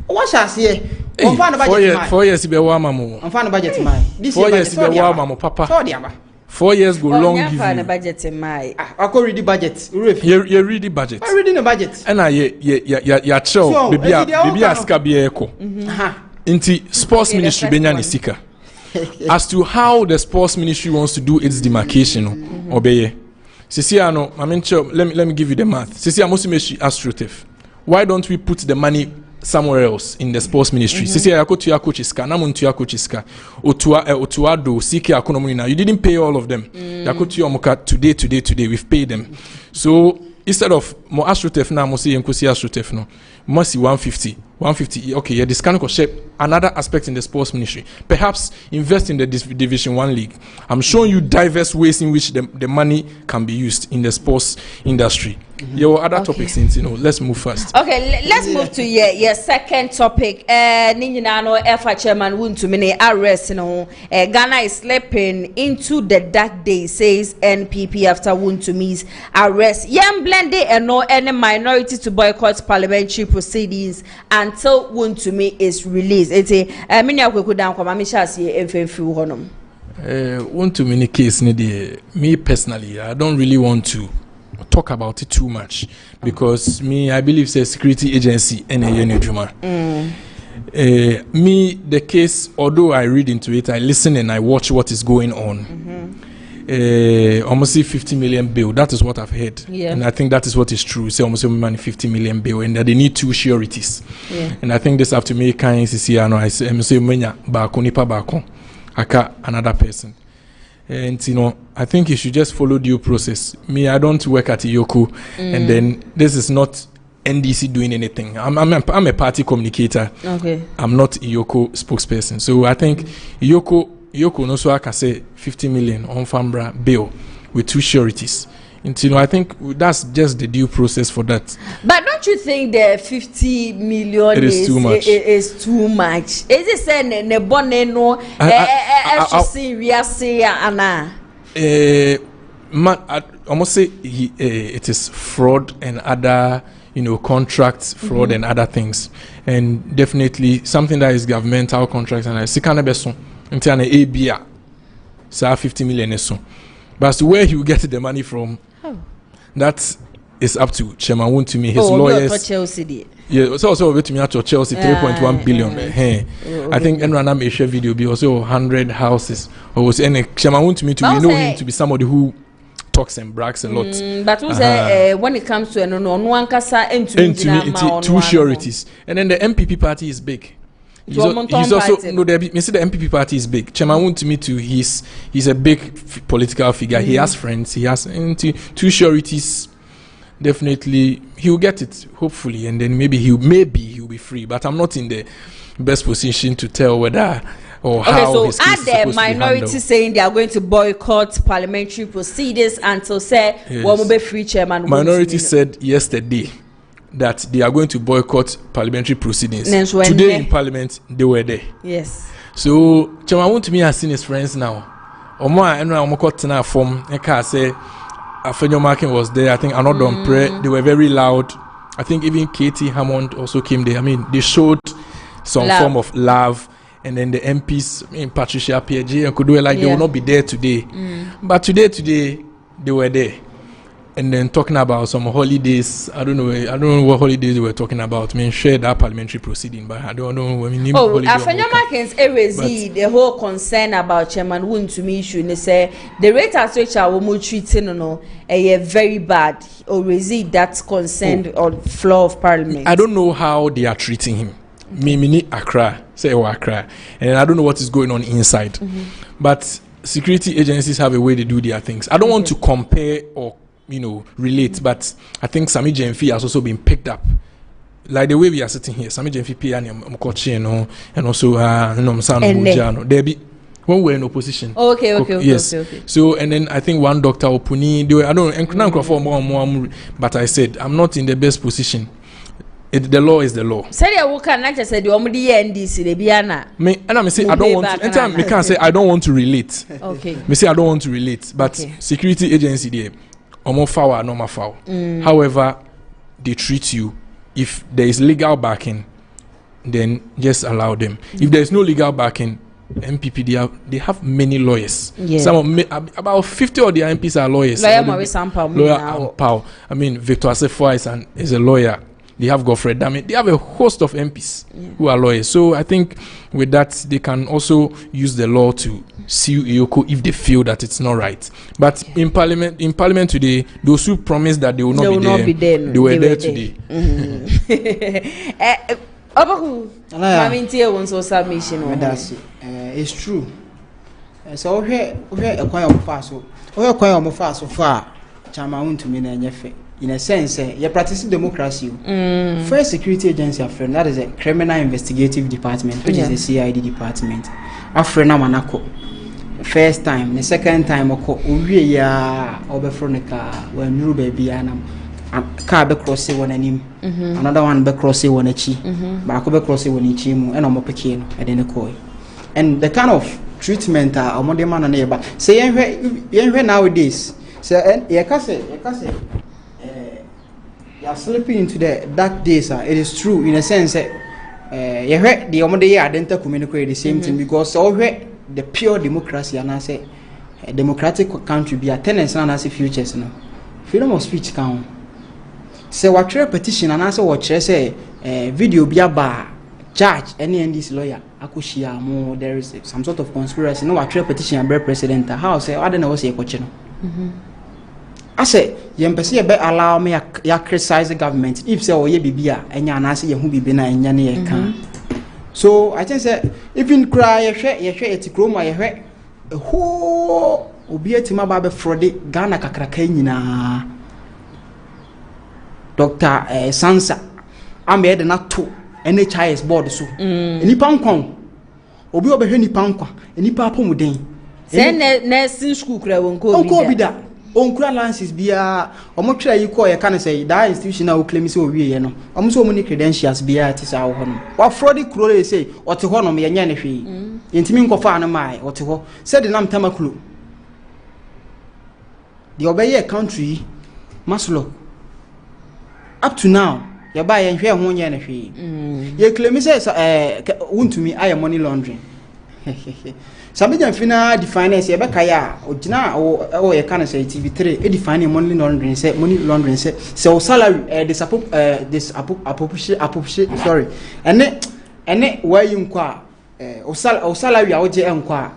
What shall say? 4 years be wa mama. On fan budget my. 4 years be wa mama papa. 4 years go long give you. Budget in my. I could read the budget. You read the budget. I reading the budget. And ya chill. Baby aska be EOCO. Inti sports ministry benya ni sika. As to how the sports ministry wants to do its demarcation, obey. Sisi ano, let me give you the math. Sisi amosi meshi astroturf. Why don't we put the money somewhere else in the sports ministry? Sisi ya kotu ya coachiska, namun tu ya coachiska. Otua do siki akonomi na. You didn't pay all of them. Ya kotu ya muka today we've paid them. So instead of mo astroturf na mo si yenkosi astroturf no. Must see 150. Okay, yeah, this can shape another aspect in the sports ministry. Perhaps invest in the Division 1 league. I'm showing you diverse ways in which the money can be used in the sports industry. Your other topics, let's move first. Okay, let's move to your second topic. Ninjinano FA chairman Wontumi arrest. Ghana is slipping into the dark days, says NPP after Wontumi's arrest. Young blended and no any minority to boycott parliamentary proceedings until Wontumi is released. It's a many of we down come amisha see FFU honum. Wontumi case me personally, I don't really want to talk about it too much because I believe it's a security agency and the case, although I read into it, I listen and I watch what is going on. Almost 50 million bill. That is what I've heard, and I think that is what is true. Say almost 50 million bill, and that they need 2 sureties. And I think this have to make kind CC. I say menya bako nipa bako, aka another person. And I think you should just follow due process. I don't work at EOCO, and then this is not NDC doing anything. I'm a party communicator. Okay. I'm not EOCO spokesperson. So I think EOCO no so I can say 50 million on Fambra bill with 2 sureties. And I think that's just the due process for that. But don't you think the 50 million is too much? Is too much? Is it saying ne bonne no? We are saying Anna. I almost say it is fraud and other contracts, fraud and other things, and definitely something that is governmental contracts and I see kind of beson until an ABA, so 50 million so. But as to where he will get the money from, that is up to Chairman Wontumi, his lawyers. Chelsea. Yeah, so also over to me at Chelsea 3.1 billion. I think Enrana may share video be also 100 houses. Or was any Chairman Wontumi to we know him to be somebody who talks and brags a lot. But when it comes to no one kasa into 2 sureties, and then the NPP party is big. He's also the NPP party is big. Chairman Wontumi too. He's a big political figure. He has friends. He has 2 sureties. Definitely, he will get it. Hopefully, and then maybe he'll be free. But I'm not in the best position to tell whether or how. Okay, so are the minority saying they are going to boycott parliamentary proceedings until say will be free Chairman Wontumi? Minority said yesterday that they are going to boycott parliamentary proceedings. Today in Parliament, they were there. Yes. So Chairman Wontumi has seen his friends now. Afenyo Markin was there. I think Anodon Pre, they were very loud. I think even Katie Hammond also came there. I mean, they showed some form of love. And then the MPs, Patricia PG and Kudwe, they will not be there today. But today, they were there. And then talking about some holidays, I don't know what holidays they were talking about. I mean, share that parliamentary proceeding, but I don't know. Afenyamakins erezi the whole concern about Chairman Wontumi issue. They say the rate at which our treating very bad. Erezi that concerned on floor of parliament. I don't know how they are treating him. Me Accra, say Accra, and I don't know what is going on inside. But security agencies have a way they do their things. I don't want to compare or relate, but I think Sami Jenfi has also been picked up. Like the way we are sitting here, Sami Jenfi and also Msano Debbie when we're in opposition. Okay. Yes. Okay. So and then I think one Dr. Opuni, I don't know, but I said I'm not in the best position. The law is the law. Say you can not just say the omdi NDC the biana. Me and I say I don't want to. Anytime me can say I don't want to relate. Okay. Me say I don't want to relate, but security agency there. Omo foul, no foul. However, they treat you. If there is legal backing, then just allow them. If there is no legal backing, NPP they have many lawyers. Yeah. About 50 of their MPs are lawyers. Lawyer Maurice Ampao. I mean, Victor Asefo is a lawyer. They have Godfred Dami. They have a host of MPs who are lawyers. So I think with that, they can also use the law to sue EOCO if they feel that it's not right. But in Parliament today, those who promised that they will not be there, they were there today. It's true. So here a quite fast. We're quite fast so far. Chairman Wontumi na nyefe. In a sense, you practice democracy. First security agency, friend, that is a criminal investigative department, which is the CID department. After Namanako, first time, the second time, we are Oberfronica when you baby anam. Car be crossing one anim, another one be crossing one echi, Bako be crossing one echimu, and I'm picking at any koi. And the kind of treatment are more demand on neighbor. Say, nowadays, say, you are slipping into the dark days. It is true in a sense. You heard the Omode identical communicate the same thing because already the pure democracy and I say a democratic country be a tenants and as futures. No freedom of speech count. Say what petition and answer what say video be a bar judge any and this lawyer. Akushia more there is some sort of conspiracy. No what petition and bear president. How say I don't know what's a question. I say, you be allow me to criticize the government if say, oh, ye be beer, and you answer you who be been and yanny can. So I just say, if you cry, you share it to grow my head. Who be a timaba Friday, Ghana Kakrakina Dr. Sansa. I'm here not two NHIS board so. Any pound con, Obi over any pound, any papa mudin. Send nursing school, won't go be that. Onkura lances bia omo twa yi ko ye kan say that institution na o claim say o wie no omo so many credentials bia ti sa wo no wa fraudy kuro say o te ho no me nya ne hwe yentimi nkofa no mai o te ho said nam tamakulu the obey country maslo up to now ye ba ye hwe ho nya ne hwe ye claim say Wontumi aye money laundering Samija fina define say beka ya ogina o ye kan say TV3 e define money laundering say so salary sorry ene why you nkwa o salary a oje enkwa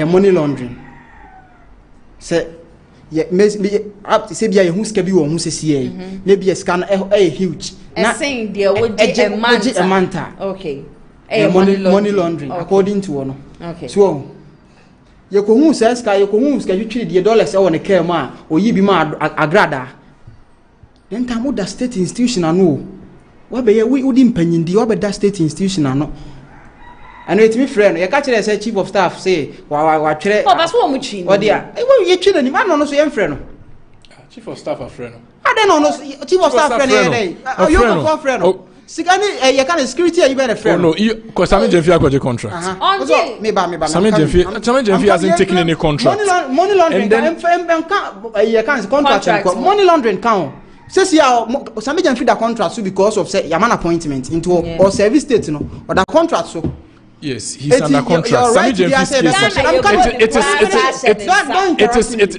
money laundering say ye up say bia ye hu ska bi wo hu sesiye na bia scan huge na saying there would a manta okay money laundering according to one. Okay. So you ko hu say ska you twiri the dollars e won care ma oyi bi ma agrada. Then tamu da state institution anu. Wa be ye we udi mpanyindi wa be da state institution anu. And it me friend you catch say chief of staff say wa twere. Oh baso mu twi. O dia. E wo ye twire ni ma no so ye friend no. Chief of staff a friend. I don't know chief of staff friend ye. You go friend. Sigani you can security you better friend. Oh no, because Sami Jenfi got a contract. Me Sami Jenfi hasn't taken any contract. Money laundering you can contract. Money laundering count. Says ya Sami Jenfi da contract so because of say Yaman appointment into or service state no or the contract so Yes, he's under contract. Right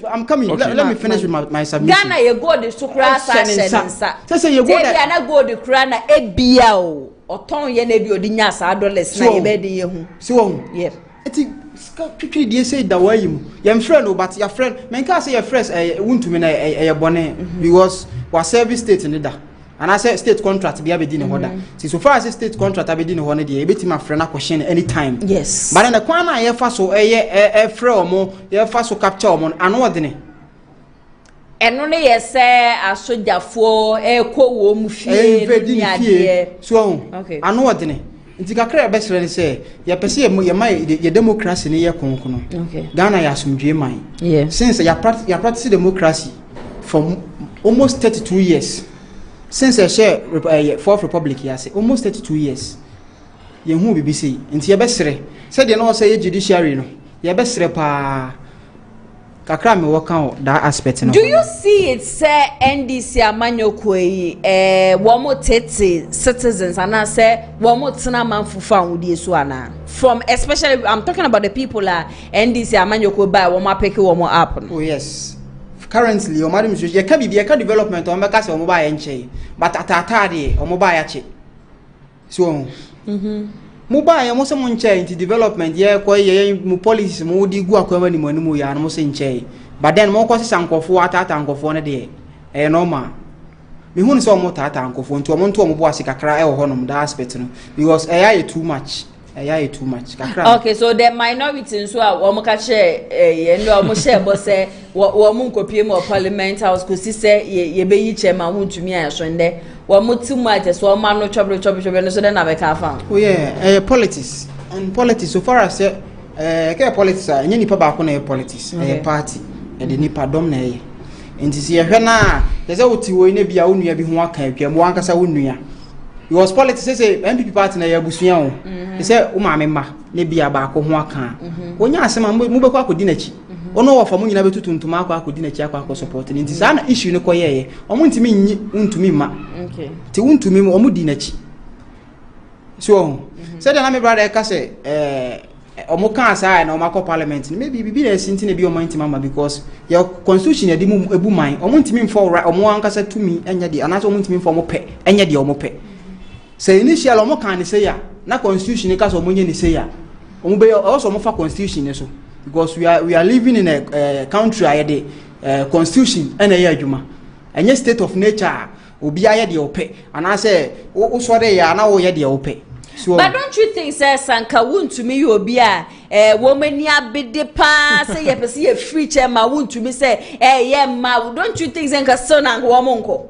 I'm coming. Okay. Let me finish with my submission. Ghana you go the sukra session. Say you go there na go the krana ebia o. Oton ye na bi odinya sa dollars na ye be de ye hu. So yeah. Eti twitwi die say da wa yim. Your friend o but your friend, men ka say your friends Wontumi na e bone because wa service state in da. And I say state contract be abedi ne hoda. So far as state contract abedi ne ho ne de e beti ma frɛ na question anytime. Yes. But na kwan na ye fa so e frɛ omo, ye fa so capture omo ano odene. Eno ne ye say asojafo ekɔ wo mu fie ni ade. So ano odene. Nti kakra be sere ne say ye pese ye ye democracy ne ye konkono. Okay. Ghana ya asomdwe man. Yeah. Since ya practice democracy for almost 32 years. Since I share Fourth Republic, yes, almost 32 years. You who BBC, and Yabesre said, you know, say judiciary, no, Yabesre pa Kakrami work out that aspect. Do you see it, say, NDC Amanyokwe, Wamo Tete citizens, and I say, Wamo Tina Manfufa with Yesuana? From especially, I'm talking about the people that NDC Amanyokwe by Wama Peki Wamo happen. Oh, yes. Currently, madam, you can be development on Macas or mobile and but at Atari or mobile ache. So, mobile, most someone into development, yeah, quite policies, moody go acquaint money, and most in che. But then more costs uncle for Tatango for a day. A normal. Me who saw more Tatango for to a month to a mobile cry or honum, that aspect, because AI too much. Too much. Okay, so the minority so womuka share omo share bo say womu nkopie mo parliament house ko si say ye be yi chairman Wontumi ahwende womu too much so ma no trouble no so then na be ka fa. Oh yeah, politics. And politics so far as ke politics any nipa ba ko na politics party e de nipa dom na ye. Enti si ye hwe na ye say oti wo ina bia onua bi ho aka atwa mo ankasa onua. Because politics say NPP party na ya busua o. Say umamema ne bia ba ko ho aka. Onya asema mu be kwa akodi nachi. Ono wo fa mu nyina betutu ntuma akwa akodi nachi akwa support ni nti sa na issue ne koyeye. Omo ntimi nyi Wontumi ma. Okay. Ti Wontumi mu omo di nachi. So, say na me brother ka say omo kan sa na omo akọ parliament maybe bibi na sinti na bi omo ntima ma because your constitution ya di mu ebu man. Omo ntimi mfo omo ankasa tumi enya di anaso omo ntimi mfo omo pe enya di omo pe. Say initial omo kan say ya na constitution ka so omonye ni say ya omo be also omo fa constitution so because we are living in a country where the constitution and a adwuma enye state of nature obi aye de ope and I say o so de ya na wo ye de ope. So but don't you think say Sanka Wontumi you obi a woman ni abede pa say ye pese ye free chairman Wontumi say ye ma don't you think Sanka so na wo monko?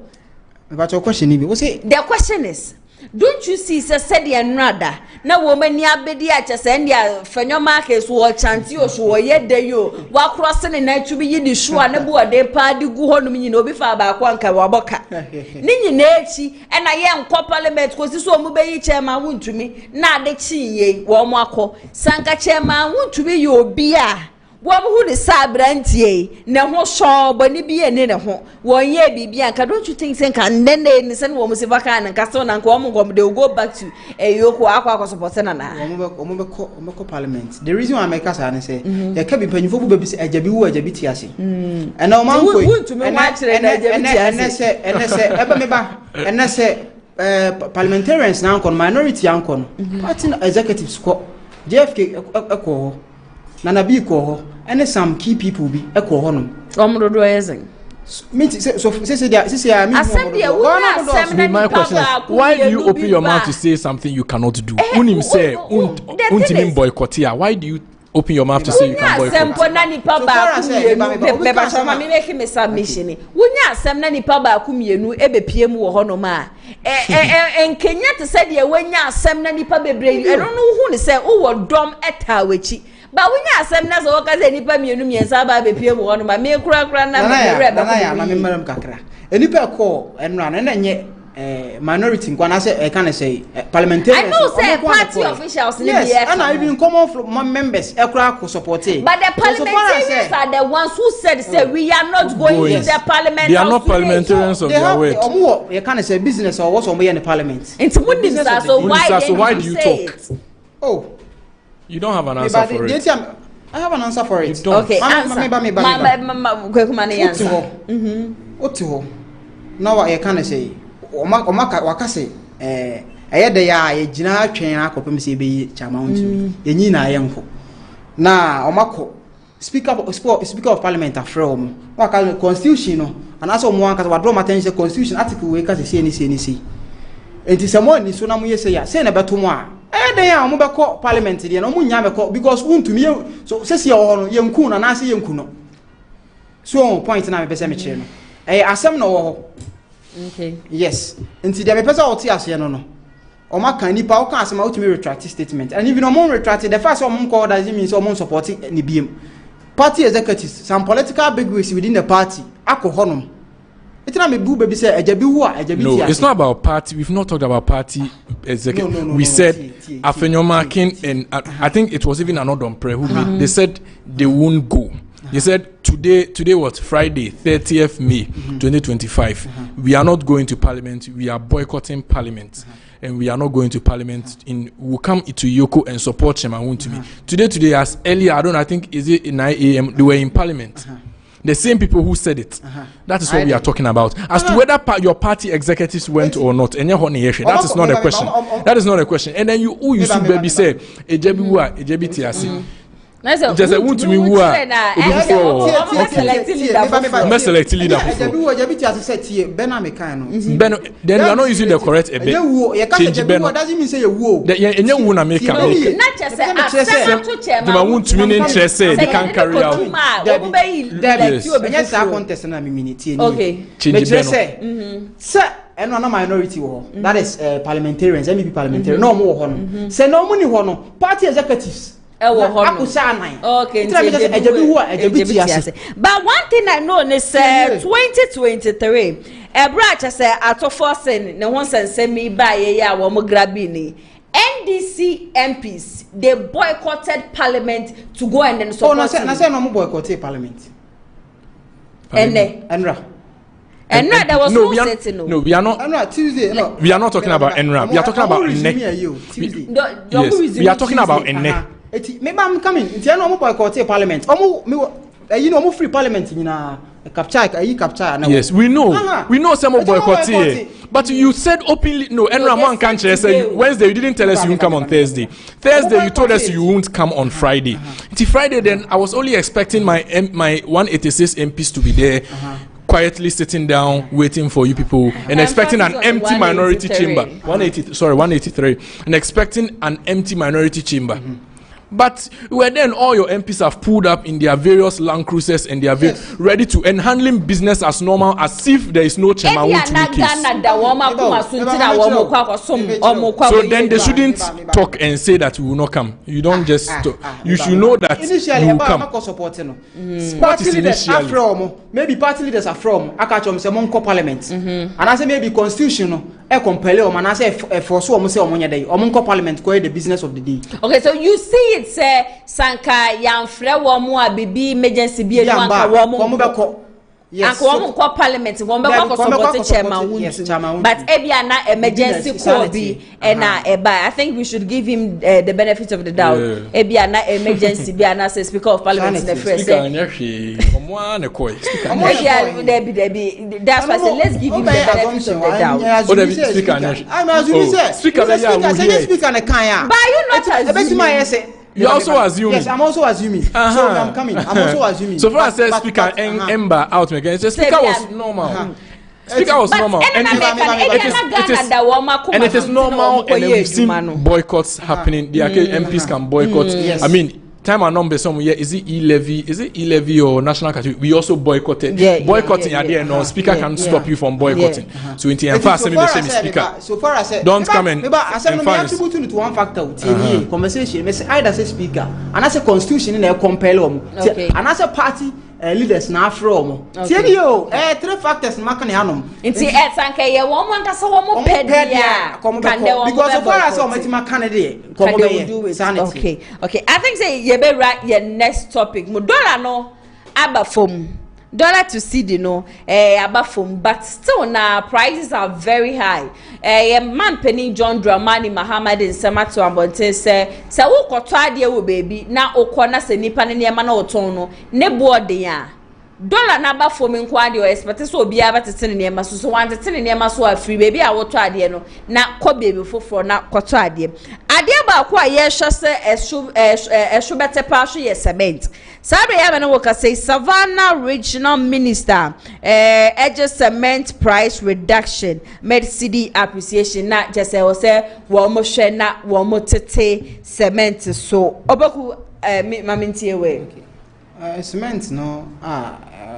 But your question is the question is don't you see said the nrada na woman ni abedi a chese ndia fanyo market wo chanti o so ye de yo wa cross ne na tubi yi di sure na bu ode pa di gu honum nyi na obi fa ba kwa nka wa boka ni nyi na echi e na ye nkọ parliament ko si so mu be yi chairman Wontumi na ade chi ye wo mo akọ Sanka chairman Wontumi yo obi a wo hu de sabrantie na ho so bani bi ene ne ho won ye bibia nka don't you think say kan nene ni sen wo mu se baka na nka so na nka wo mu they will go back to EOCO akwa support na na omo be ko parliament. The reason why I make say ya ka bi panyufo bu be se ajabi wu ajabi ti ase and o man ko Wontumi wa kire na ajabi ti ase ebe me ba ene se parliamentarians na ankon minority ankon party executives ko JFK eko Nana bi ko ho ene some key people bi e ko ho no omrodo yezin me so me my question is why do you open your mouth to say something you cannot do unim say untimi boycott here why do you open your mouth to say you can boycott sempo na nipa ba ku me ba so ma me make me submission wonya asem na nipa ba ku mienu e be pie mu wo ho no ma enkenya te say de wonya asem na nipa bebre eno no hu ne say wo dom etawachi ba wonya asem na so ka say nipa mienu miensa ba be pie mu ho no ma me kura na me re ba na me maram kakra enipa ko enra na nye minority nkwana say can say parliamentarians. I know say party officials yes, and I even come from members ekura ko support it. But the parliamentarians are the ones who said we are not going to the parliament. They are not parliamentarians of their word. You can say business or what's on in the parliament. It's business so why do you talk? Oh, You don't have an answer for it. I have an answer for it. Okay, answer. Answer. Now what you can say? Waka say ɛyɛ de ya ye gina atwen akɔpem sɛ be chairman to ye nyina yenko na ɔmakɔ speaker of parliament afrɛ ɔmo waka constitution no anaso ɔmo anka wadro maten say constitution article we ka say ni enti sɛ mo ani so na mo ye say ya say na beto mo a ɛyɛ de ya ɔmo bɛkɔ parliament de na ɔmo nya bɛkɔ because Wontumi so sɛ ɔhɔ no yenku na na sɛ yenku no so point na me pɛ sɛ me kyerɛ no ɛyɛ asɛm na ɔhɔ. Okay. Yes. Until the person will tell us, no. Oma can nipa o can asema Wontumi retract statement. And even no retract the first one call doesn't mean someone supporting any BM. Party executives, some political bigwigs within the party, ako honum. It's not me boo baby say ejebi wu a ejebi. No, it's not about party. We've not talked about party executive. No, we said Afenyomakin and I think it was even another pre who made, they said they won't go. They said today was Friday, 30th May 2025. We are not going to Parliament. We are boycotting Parliament. And we are not going to Parliament. We'll come to EOCO and support Chairman Wontumi. Today, as earlier, I think, is it 9 a.m., they were in Parliament. The same people who said it. That is what we are talking about. As to whether your party executives went or not, that is not a question. That is not a question. And then you should baby say, Ejebi Tiasi. Just a Wontumi who are select leader. Then you are not using the correct change Beno. Doesn't mean say you woo. Not just the Wontumi interest they can carry out. Yes, I contest na minute. Okay. Change Beno. Sir, and one minority war. That is parliamentarians, NPP parliamentary. No more hono. Say no money hono. Party executives. Okay, but one thing I know is 2023 Ebracha say ato forcing ne won sense me ba ye ya wo mo grabini NDC MPs they boycotted parliament to go and then support. Oh, na say no mo boycotted parliament. Enra. And there was no setting. No, we are not. Tuesday. No, we are not talking about NRA. We are talking about NEC. Yes, we are talking about NEC. Maybe I'm coming. It's no more boycott parliament. You know, more free parliament in capture. Yes, we know. We know some more boycott. But you said openly, no, NRA can't say Wednesday. You didn't tell us you won't come on Thursday. Thursday, you told us you won't come on Friday. Until Friday, then I was only expecting my 186 MPs to be there. Quietly sitting down, waiting for you people, and expecting an empty minority chamber. 183, and expecting an empty minority chamber. But where then all your MPs have pulled up in their various Land Cruisers and they are ready to and handling business as normal, as if there is no Chairman Wontumi case. So then they shouldn't talk and say that we will not come. You don't just talk. You should know that you will come. Party leaders are from, maybe party leaders are from Akachom Semonko Parliament. And I say maybe constitutional. Compel and I say for so almost on day or Parliament go the business of the day. Okay, so you see it say Sanka Yan Frewa Bibi emergency be yes, so Parliament one support Chairman, but Ebiana emergency call be and I think we should give him the benefit of the doubt. Ebiana emergency be an Speaker of Parliament in the first. That's why I said let's give him the benefit of the doubt. But you not assuming. You also assuming. Yes, I'm also assuming. So I'm coming. I'm also assuming. So far as says Speaker Ember out again, the Speaker was normal. Speaker was normal, and it is normal, and we've seen boycotts happening. The MPs can boycott. I mean, time and number somewhere is it e-levy or national category? We also boycotted. Boycotting at the end, no speaker can stop you from boycotting. So in the end, speaker. So far as don't come and fast. To one factor, conversation. Either say speaker, and as a constitution in a compel and as a party. Leaders now from three factors makanyanum. It's Sanka, ye woman that's a woman because so far as my candidate okay. I think say you be right your next topic. Mudola no abafom dollar to cedi no abafom, but still na prices are very high. Man penny John Dramani Muhammad in Samato Abonte say wo koto ade wo baby na okona se nipa ne niema na oton no ne boode ya dollar na abafom nkwa ade o expect so obi abatete ne niema so wantete ne niema so afiri baby a woto ade no na ko baby foforo na koto ade ba ko aye hwe se eshu bete pa hwe ye cement sabe ya na woka say Savannah Regional Minister edge cement price reduction made city appreciation na just say wo mo hwe na wo mo tete cement so obaku mamintie we cement no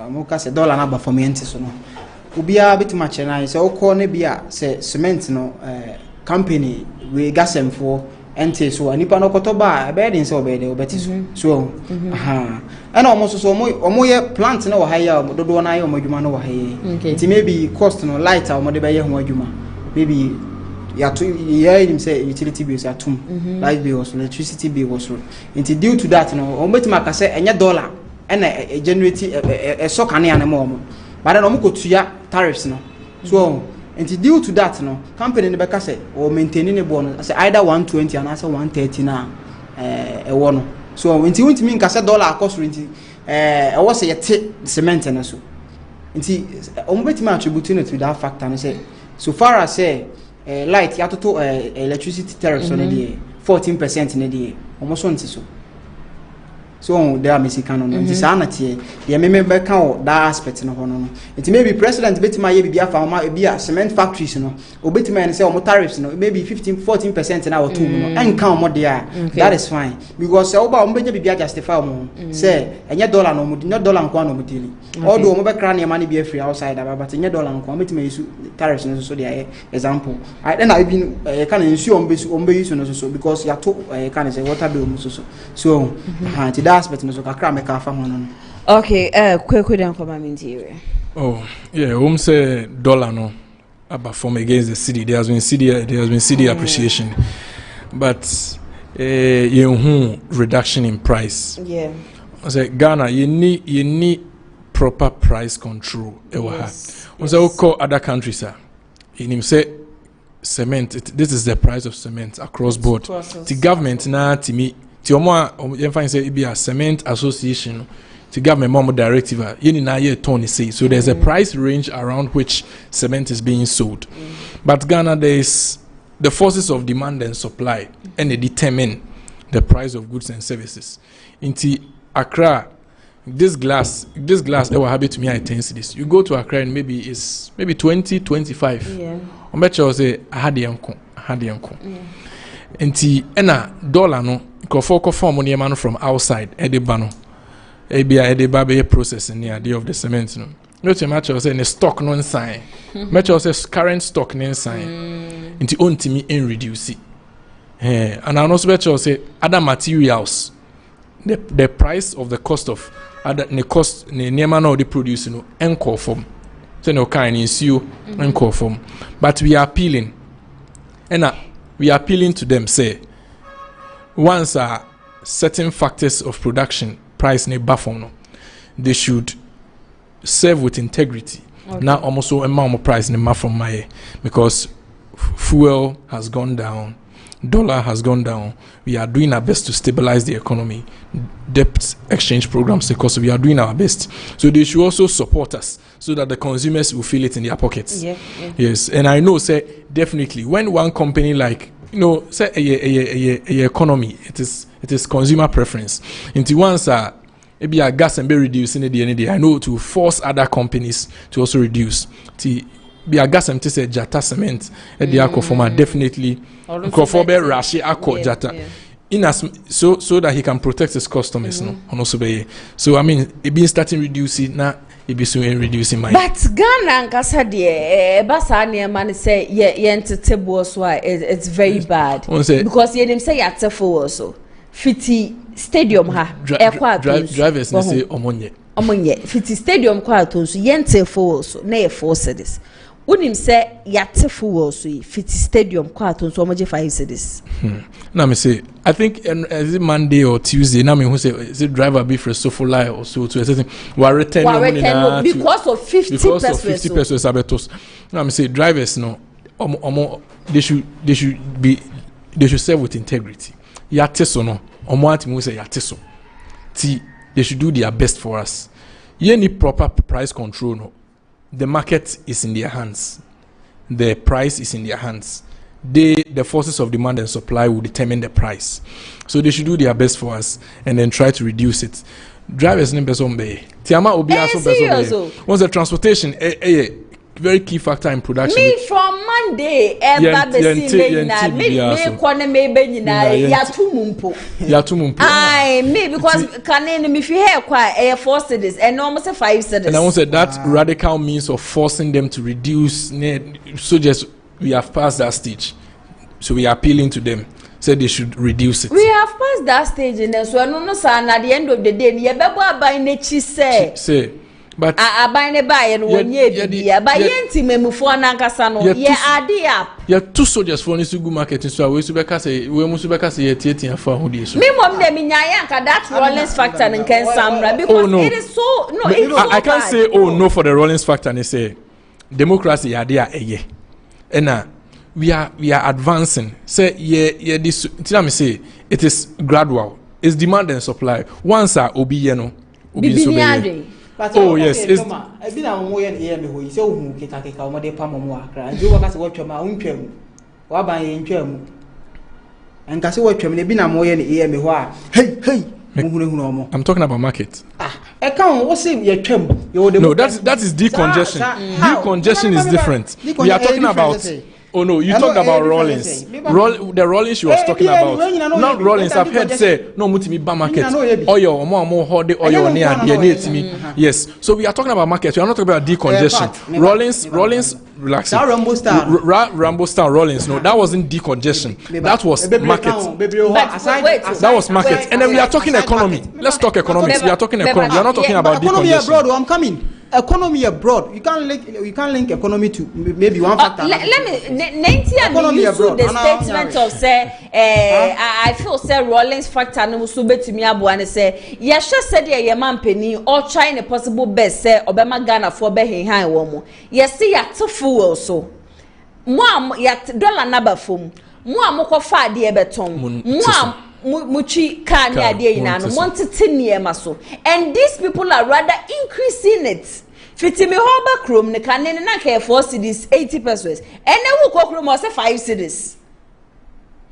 mo ka say dollar na ba for me enti so no ubia bitima chena say okọ ne bia say cement no company we gasemfo ente so anipa no kotoba abedin so obede obeti so ana almost so omo ye plant na wo haya dodo na ye omadwuma no wo haya ti maybe cost no light a omode be ye ho adwuma maybe ya to ye him say utility bills atum light bills electricity bills so into due to that no ometima ka say enye dollar na generate so kan ya na mo but na omo kotua tariffs no so and due to that no company ne beka say or maintaining a bonus say either 120 and also 130 na no so when you mean ka say dollar cost rent was say yet cement na so nti ombeti ma attribute to that factor and say so far as say light ya to electricity tariffs on the 14% in the almost on so there me see canon nti sanate ye me beka o that aspect no hono no nti maybe president betima ye bibia fa ma bia cement factories no obetima en say o tariffs no maybe 14% na o to no enka o there that is fine because say oba o beja bibia justify o say enye dollar no no dollar nko na o teli all do o be kra na ma na bia free outside but enye dollar nko betima use tariffs no so there example I then I been can ensure on be use no so because ya to can say water bill so aspect no so kakra make afa hono no okay kweku den come minti oh yeah say dollar no about form against the city there has been city appreciation but reduction in price say Ghana you need proper price control say call other countries in him say cement this is the price of cement across board the government na to me ti omo you find say be a cement association to government more directive you na year turn say so there's a price range around which cement is being sold but Ghana there is the forces of demand and supply and they determine the price of goods and services into Accra this glass they were happy to me I think this you go to Accra and maybe 20-25 on bet you say I had the uncle nti ena dollar no ko form money man from outside edeba no edeba be processing near the of the cement no no to match say the stock no sign match say current stock no sign nti ontimi en reduce and I also bet say other materials the price of the cost of other the cost ne near no they produce no enko form so no kind issue enko form but we are appealing to them say once certain factors of production price ne buffer no they should serve with integrity now almost so amount price ne ma from my because fuel has gone down, dollar has gone down. We are doing our best to stabilize the economy, debt exchange programs because we are doing our best. So they should also support us so that the consumers will feel it in their pockets. Yes, and I know say definitely when one company like say a economy, it is consumer preference. Into once maybe a gas and be reducing the I know to force other companies to also reduce. Be a gas and say jata cement at the EOCO former definitely be rashi akko jata in as so that he can protect his customers no also be so I mean it been starting reducing now it be soon reducing my but Ghana nkasa de basa na man say ye entitable so it's very bad because ye dem say yatefo also fiti stadium ha drivers say omonye fiti stadium kwa to so ye entefo also na ye 4 cities unim say yate fuel so fit stadium kwato so omoje 5 cedis. Now me say I think is it Monday or Tuesday now me who say is it driver be for so for lie or so to a certain we return because of 50 pesos abetos. Now me say drivers no they should serve with integrity. Yate so no omo anti say yate so they should do their best for us. You need proper price control no. The market is in their hands. The price is in their hands. The forces of demand and supply will determine the price. So they should do their best for us and then try to reduce it. Drivers need person be. Tiama obi aso person be. Once the transportation very key factor in production. Me from Monday ever be seen me kwane me be nyina yatumumpo. Ai me because can me fi hair kwa 4 cedis and almost 5 cedis. And I want to say that radical means of forcing them to reduce so just we have passed that stage. So we are appealing to them. Said they should reduce it. We have passed that stage and then so no say at the end of the day ye bebo aban nechi say but aban ne buy no wonye bia ba yenti memufo anankasa no ye ade up ya two soldiers for ni sugu market so we su beka say we mu su beka say ye tietia fa ho die so me mom dem nyaaya anka that Rollins factor in Ken Samra because it is so I can't say no for the Rollins factor and say democracy ya dey eye and we are advancing say this tell me say it is gradual, it's demand and supply. Once obi ye no obi so be oh yes it's I been am wo ye me ho say ohun kekaka o mo de pa mo akra nje wo ka se wo twam a untwam wa ban ye ntwam enka se wo twam ne bi na mo ye me ho a hey I'm talking about market. No, that is decongestion. Decongestion is different. We are talking about. Oh no, you talked about Rollins. The Rollins she was talking about. Not Rollins. I've heard say no mutimi ba market. Oyo omo hold oyo near. Yes. So we are talking about market. We are not talking about decongestion. Rollins relaxing. Rambo Star Rollins. No, that wasn't decongestion. That was market. That was market. And then we are talking economy. Let's talk economics. We are talking economy. We are not talking about decongestion. Abroad, I'm coming. Economy abroad. You can't link economy to maybe one factor. Let me 90 and use the statement of say I feel say Rollins factor no so betimi abo and say ye hwe said ye man pani or try the possible best say obema Ghana for be henhan wo mo ye see ya to fuel so mo ya dollar number fom mo amokofa ade e beton mo muchi kan ya ade ina no montete niema so and these people are rather increasing it. Fitimi hoba chrome ne kan ne na ka 4 cedis 80 pesos ene wo kokrom o se 5 cedis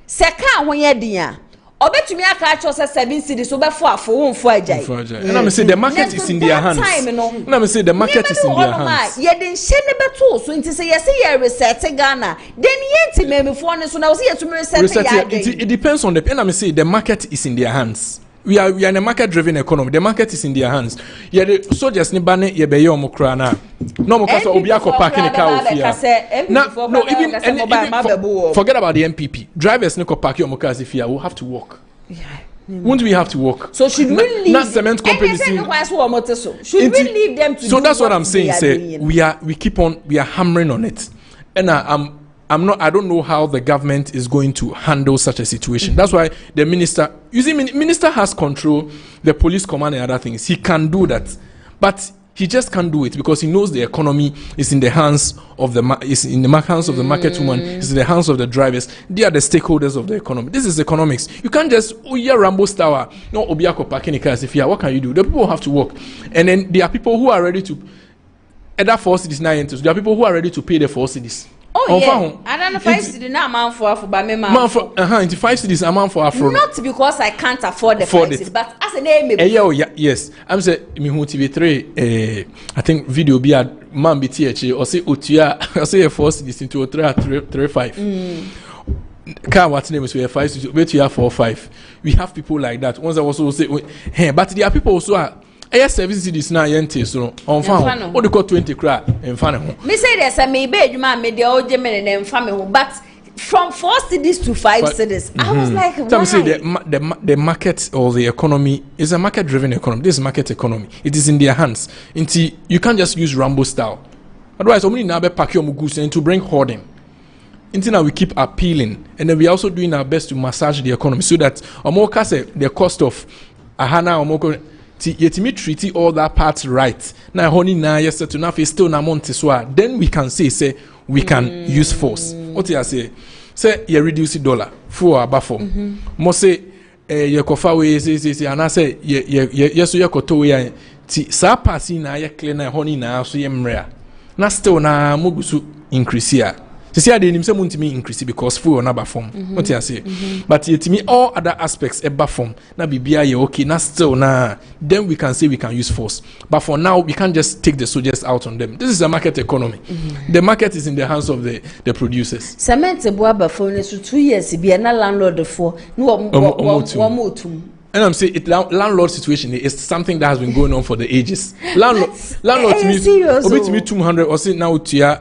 se ka ho ye din a obetumi aka cho se 7 cedis obefo afo wo mfo ajai and I say the market is in their hands and I say the market is in their hands ye den hye ne beto so nti se ye se ye reset Ghana then yenti memfo ne so na wo se ye tumi reset ya it depends on the and I say the market is in their hands. We are in a market-driven economy. The market is in their hands. Yeah, the soldiers ni bane ye be yo mokra na. No mo kasa obi akọ parking car ofia. No, even forget about the NPP. Drivers ni ko park yo mokra ofia. We'll have to walk. Yeah. Won't we have to walk? So should we leave? Not cement companies. Should we leave them to? So that's what I'm saying. Say we are hammering on it, and I don't know how the government is going to handle such a situation. That's why the minister, minister has control, the police command and other things. He can do that, but he just can't do it because he knows the economy is in the hands of the hands of the market woman. It's in the hands of the drivers. They are the stakeholders of the economy. This is economics. You can't just Rambo Tower, no Obiako parking cars. If what can you do? The people have to work, and then there are people who are ready to. Either 4 cities 9 There are people who are ready to pay the 4 cities. Oh yeah, I don't know 5 cities na amount for by me man for into 5 cities amount for Afro. Not because I can't afford the 5 cities, but as a name yes. I'm say me who TV3 I think video be a man be TH or say otua or say 4 cities into 335. Car what name is we have 5 cities, bet you have 4 5. We have people like that. Once I also say hey, but there are people also are service cities na yente so on fan o de ko 20 kra en fan ho me say there's a me be adwuma me de o je me na en fan me ho but from 4 cities to 5 cities I was like why? Tell me say the market or the economy is a market driven economy. This is market economy. It is in their hands. You can't just use Rambo style. Otherwise, only now be pack your goods and to bring hoarding. Until now we keep appealing, and then we are also doing our best to massage the economy so that Omoka say the cost of Ahana Omoko yetimi treaty all that parts right. Now honey na yes to now still na monte so then we can say we can use force. What you say? Say you reduce the dollar for our form. Mo say you kofa we say and I say yes you koto we ti sa pass na ye clear na honey na so ye mrea. Na still na mogusu increase here. See, I didn't say Wontumi increase because full or number form. What you say? But yet me all other aspects eba form. Na BBI okay. Na still na then we can say we can use force. But for now we can't just take the soldiers out on them. This is a market economy. The market is in the hands of the producers. Cement boaba for 2 years. Be na landlord for no. And I'm saying landlord situation is something that has been going on for the ages. Landlord to me 200 or say now to ya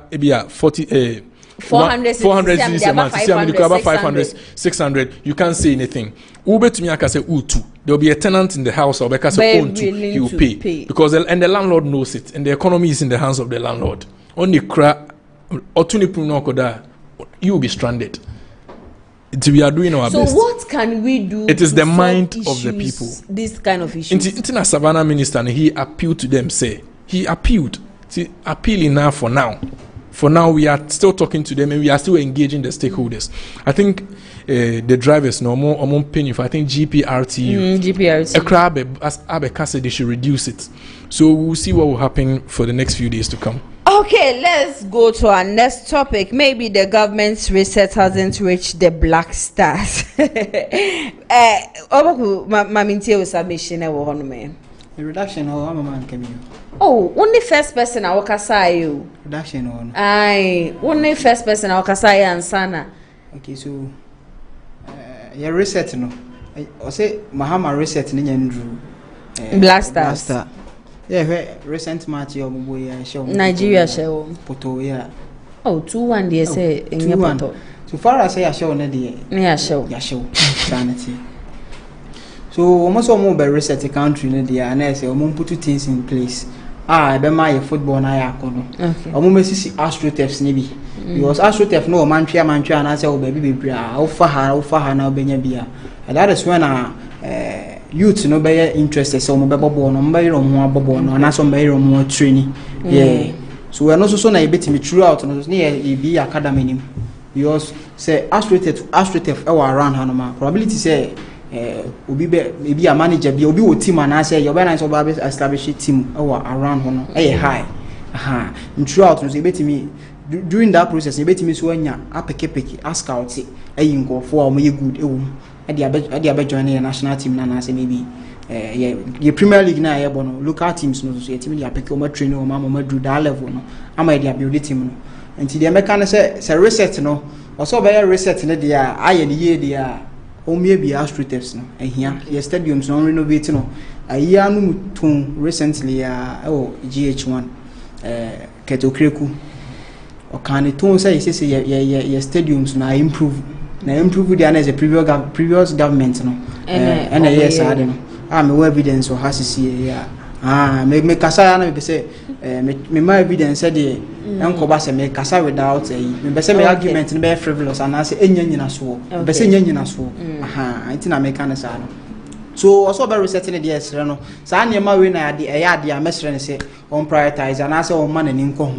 40 400 cities a month. 500, 600. You can't say anything. Ube to me, I can say, there will be a tenant in the house or because he will pay. Because the landlord knows it. And the economy is in the hands of the landlord. Only you will be stranded. We are doing our best. So what can we do? It is the mind of the people. This kind of issues. In Savannah minister, he appealed to them, he appealed. Appealing now for now. For now, we are still talking to them and we are still engaging the stakeholders. I think the drivers no more paying. If I think GPRTU, a crab as Abeka said, they should reduce it. So we'll see what will happen for the next few days to come. Okay, let's go to our next topic. Maybe the government's reset hasn't reached the black stars. The reduction or man came here. Oh, only first person I walk aside. Reduction on. Aye, only first person I walk aside and Sana. Okay, so your reset no. I say Mahama reset ni Andrew. Blaster. Yeah, recent match your boy show. Nigeria show. Poto yeah. Oh, 2-1 they say in your poto. So far as I show na dey. Yeah, show. Yeah, show. Sanity. So almost all be reset the country na dey and I say put things in place. Be my football na ya kono. Okay. Almost see astroturfs ni bi. Because astroturf no mantwa and I say o baby bebre a ofa ha na obenya bia. And that is when youth no be interested so mo be bobo no mba yiro mo abobo no na so mba yiro mo training. Yeah. So we are not so na ebetimi throughout no so e be academy nim. Because say astroturf around hanoma probability say obi be a manager be obi wo team and say you be nice oba establish a team around hono high throughout no so ebetimi during that process ebetimi so anya apeke ask out go for am ye good ewu e dey join the national team na say maybe the Premier League na bono local teams no so team dey apeke o train o ma do that level no ama dey build team no until the mechanic say reset no also be reset no dey aye ne ye dey maybe astroturfs no here your stadiums no renovate no ayi anu tun recently GH1 Ketokreku o kan tun say your stadiums na improve there as a previous government no and yes I don't know me evidence or has see me kasa na be say me my evidence say the enko ba say me kasa without me be say me argument no be frivolous and I say enya so be say enya so itina me kan say no so also be resetting the esre no sa na ma we na ade ade a mesre ne say on prioritize and I say on man ni nko ho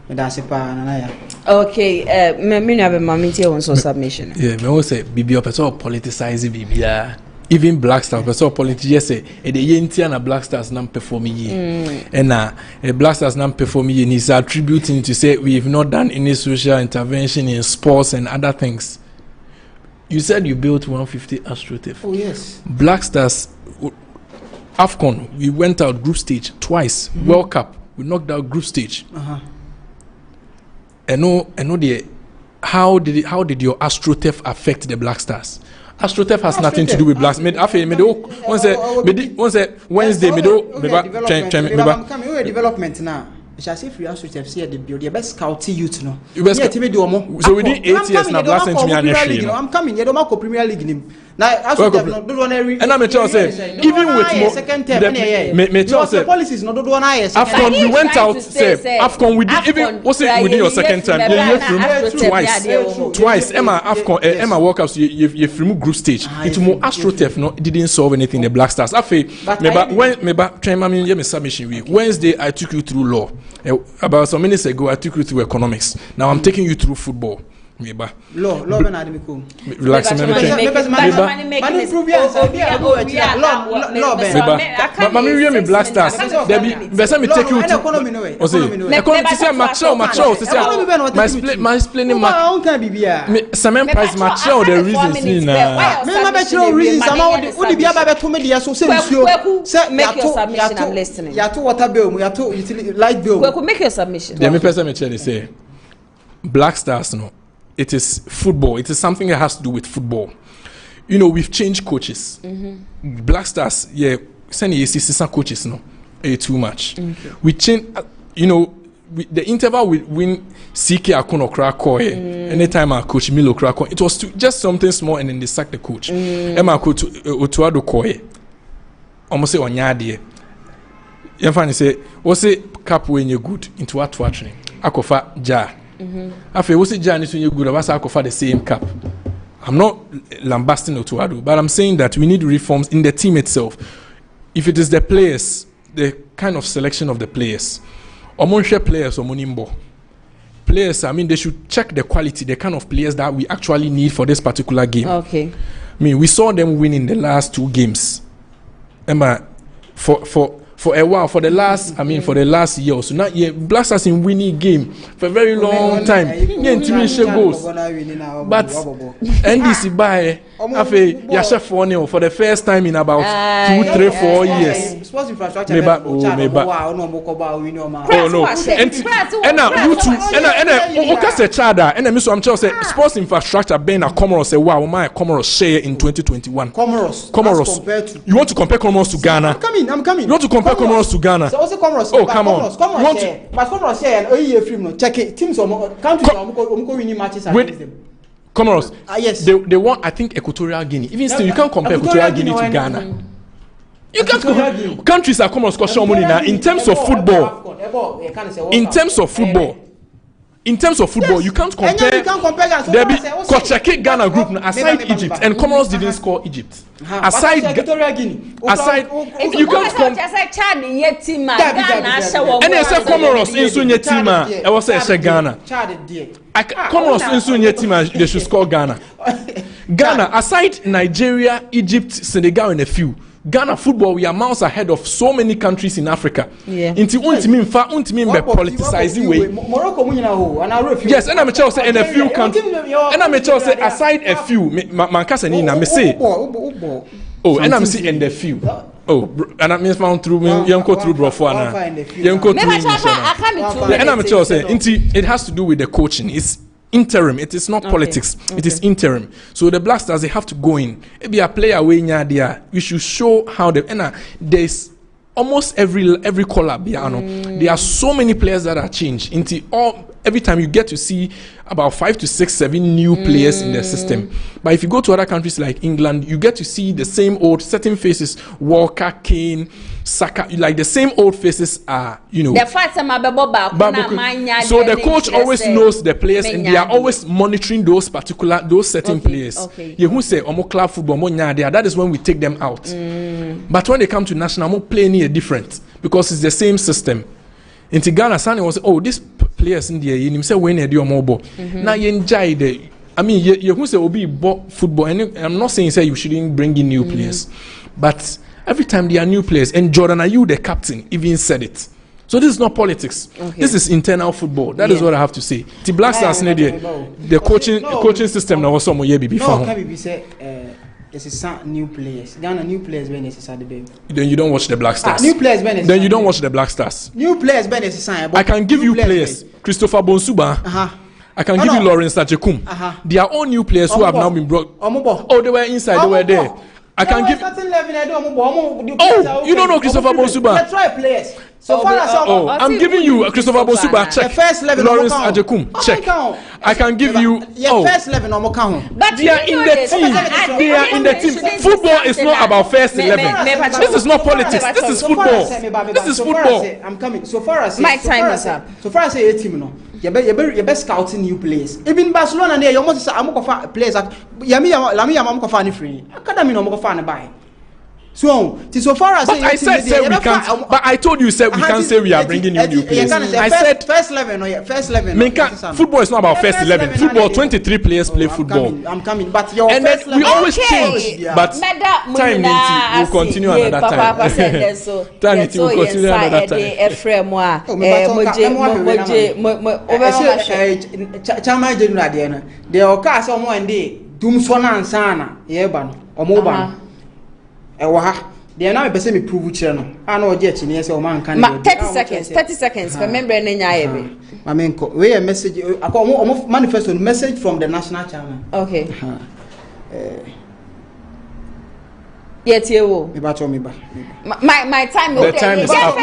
me da se pa na ya okay me na be mamiti on so submission yeah me won say bibi person politicize bibia. Even Black Stars, so politicians say, the Yentia and Black Stars not performing ye. And Black Stars not performing ye is attributing to say we have not done any social intervention in sports and other things. You said you built 150 AstroTurf. Oh yes. Black Stars, AFCON, we went out group stage twice. World Cup, we knocked out group stage. And no, how did your AstroTurf affect the Black Stars? AstroTurf has nothing to do with blacks. Once Wednesday, development now. It's as if we AstroTurf see the build the best scouting youth no. So within 8 years now, blacks into me. I'm coming. You don't Premier League. And I'm a child say, even with more second term, me child say policies no do one Afcon we went out say Afcon we did even what's it within your second time twice Emma Afcon Emma World Cup you from group stage it's more AstroTurf no it didn't solve anything the Black Stars afi me ba train mama me submission week Wednesday I took you through law about some minutes ago I took you through economics now I'm taking you through football. Law na de ko relax me Black Stars there be me take you to o say economy say match my explaining me some price match the reasons ni na me ma be chiro reasons ama wo de bia ba beto me de so say make your submission I'm listening ya to water bill ya to light bill Kweku make your submission there me person me say Black Stars no it is football. It is something that has to do with football. You know, we've changed coaches. Black Stars, send some coaches, no, too much. We change, you know, the interval we win CK Akono Krakow. Anytime our coach Milo Krakow, it was just something small, and then they sacked the coach. Emma coach Otuado Koye. Almost say Onyadie. You find say, what's it cap when you're good into what watching? Akofa Ja. After what's it Jan is when you're good, I for the same cap. I'm not lambasting Otuado, but I'm saying that we need reforms in the team itself. If it is the players, the kind of selection of the players, or monshare players or monimbo players, I mean, they should check the quality, the kind of players that we actually need for this particular game. Okay. I mean, we saw them win in the last 2 games. Emma, for a while, for the last year or so, not yet. Black Stars in winning game for a very long time. Goals. But NDC by Yasha for the first time in about 2, 3, 4 years. Sports infrastructure. Oh no. And now you two. And Okase Chada. And Mr. Amcho say sports infrastructure being a Comoros say wow my Comoros share in 2021. Comoros. You want to compare Comoros to Ghana? I'm coming. You want to compare Comoros to Ghana? So also Comoros. Oh come on. Comoros share. But Comoros share and year film no check it. Teams countries winning matches against them. Comoros. Yes. They want I think Equatorial Guinea. Even still you can't compare Equatorial Guinea to Ghana. You can't countries are Comoros cost money now in terms of football. In terms of football, you can't compare. There be Kochake Ghana group aside Egypt, and Comoros didn't score Egypt. Aside you can't compare. And they say Comoros in Sunya Tima. I was say Ghana. Comoros in Sunya Tima. They should score Ghana. Ghana aside Nigeria, Egypt, Senegal, and a few. Ghana football, we are miles ahead of so many countries in Africa. Into ultimate politicizing way. Yes, and I'm a child say in a few countries. And I'm a child say aside a few, Mankasa Nina, me say. Oh, and I'm saying in the few. Oh, and that means found through Yonko through Brofwana. Yonko through. And I'm a child say it has to do with the coaching. It's interim. It is not politics. It is interim. So the Black Stars, they have to go in. Maybe a player way there. We should show how they. And there's almost every collab. There are so many players that are changed. Every time you get to see about 5 to 6, 7 new players in the system. But if you go to other countries like England, you get to see the same old certain faces. Walker, Kane, Saka, like the same old faces are, you know. So the coach always knows the players and they are always monitoring those certain players. You who say club football, that is when we take them out. But when they come to national, I'm playing here different because it's the same system. In Ghana, Sani was these players in there, you say when they do mobile. Now you enjoy the. I mean, you who say obi football, and I'm not saying say you shouldn't bring in new players, but every time there are new players, and Jordan, are you the captain? Even said it. So this is not politics. This is internal football. That is what I have to say. The Black Stars, the coaching system now also more before. This is new players. Ghana new players when necessary. Then you don't watch the Black Stars. New players when necessary. Then you don't watch the Black Stars. New players when necessary. I can give you players. Christopher Bonsuba. I can give you Lawrence Tajekum. They are all new players who have now been brought. Oh, they were inside. They were there. I can give. Oh, you don't know Christopher Bonsuba. Try players. So far as I'm giving you Christopher Bosuba check. The first 11 Lawrence Ajekum check. I can give you. First 11 on account. But they are in the team. They are in the team. Football is not about first 11. This is not politics. This is football. This is football. I'm coming. So far as my time is up. So far as a team no. You best scouting new players. Even Barcelona there, you must say I'm going to players. Yami, I'm going to find free. Academy, I'm going to find a buy. So far as but I said we can't. But I told you said we can't say we are bringing you new players. I said first 11. First 11. Football is not about first 11. Football 23 players play football. I'm coming. But your and first then we always change. But time will continue another time. Time will continue another time. Chama general there. There are cars on one day. Dumsona sana. Yeba no. Omoba. They are now a person prove channel. I know jet in yes or man can 30 seconds. Remember, I mean, we a message. I call manifesto message from the national channel. Okay. Yet you me back. My time is up. The time is up.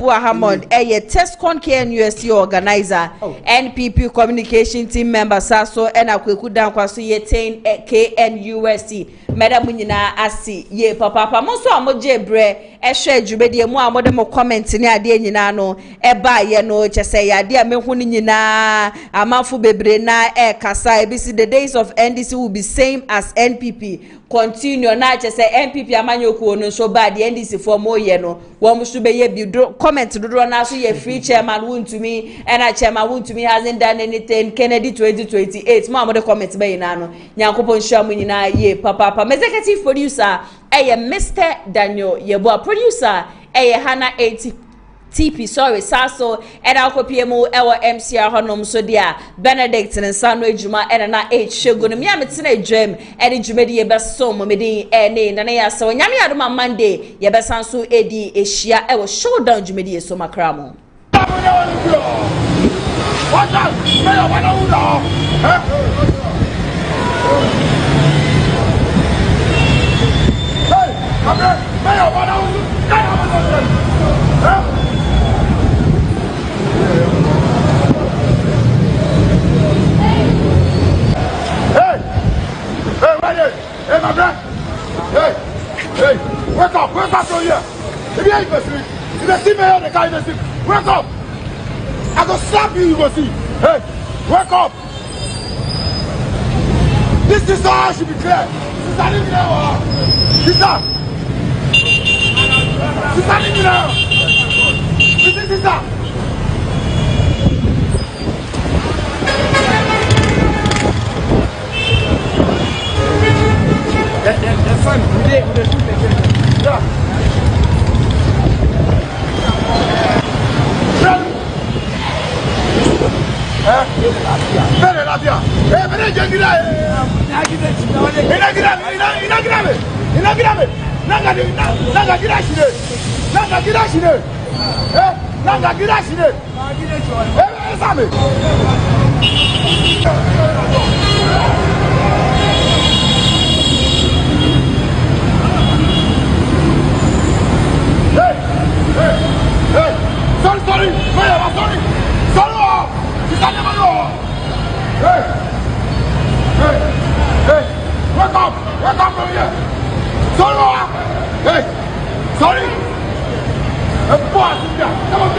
Hammond, a test concern USC organizer, NPP communication team member, Sasso, and a quick down kwasu yetain KNUSC. Madam Munina Asi, ye papa, Moso Amoje Bre, a share Jubedi, more modern comment in a day Ninano, a buy ye no, just say, a dear Mehunina, a Mafu Bebrena, a Kasai, BC, the days of NDC will be same as NPP. Continue na just say NPP amanyoku no so bad the NDC for more ye no wo musu be ye bi comment do na so ye free chairman Wontumi and a chairman Wontumi hasn't done anything Kennedy 2028 mo amode comment be na no nyankopon hwa mu nyina ye papa executive producer Mr. Daniel Yeboah producer Hannah 80 TP sorry Sasso and Alcopiemo our MCR Honom so dear Benedict and Sanwe Juma and na H Shogun me ametina dream and Jumedi ye best so momedi ene na ya so nyame adoma Monday ye best sanso edi ehia e wo showdown Jumedi so makramo what up me wana uda hey come here me wana uda Hey, my friend! Hey! Wake up from here! If you ain't sleep, if you see me here, the guy in the sleep, wake up! I go slap you, you go see! Hey! Wake up! This is how I should be clear! Sister, leave me now! Sister! Sister, leave me now! Sister! That's fine. We did shoot again. Yeah. Very latia. Hey, very jangira. Hey, sorry, sorry, wake up from here. Sorry, hey, sorry. Boy, come on,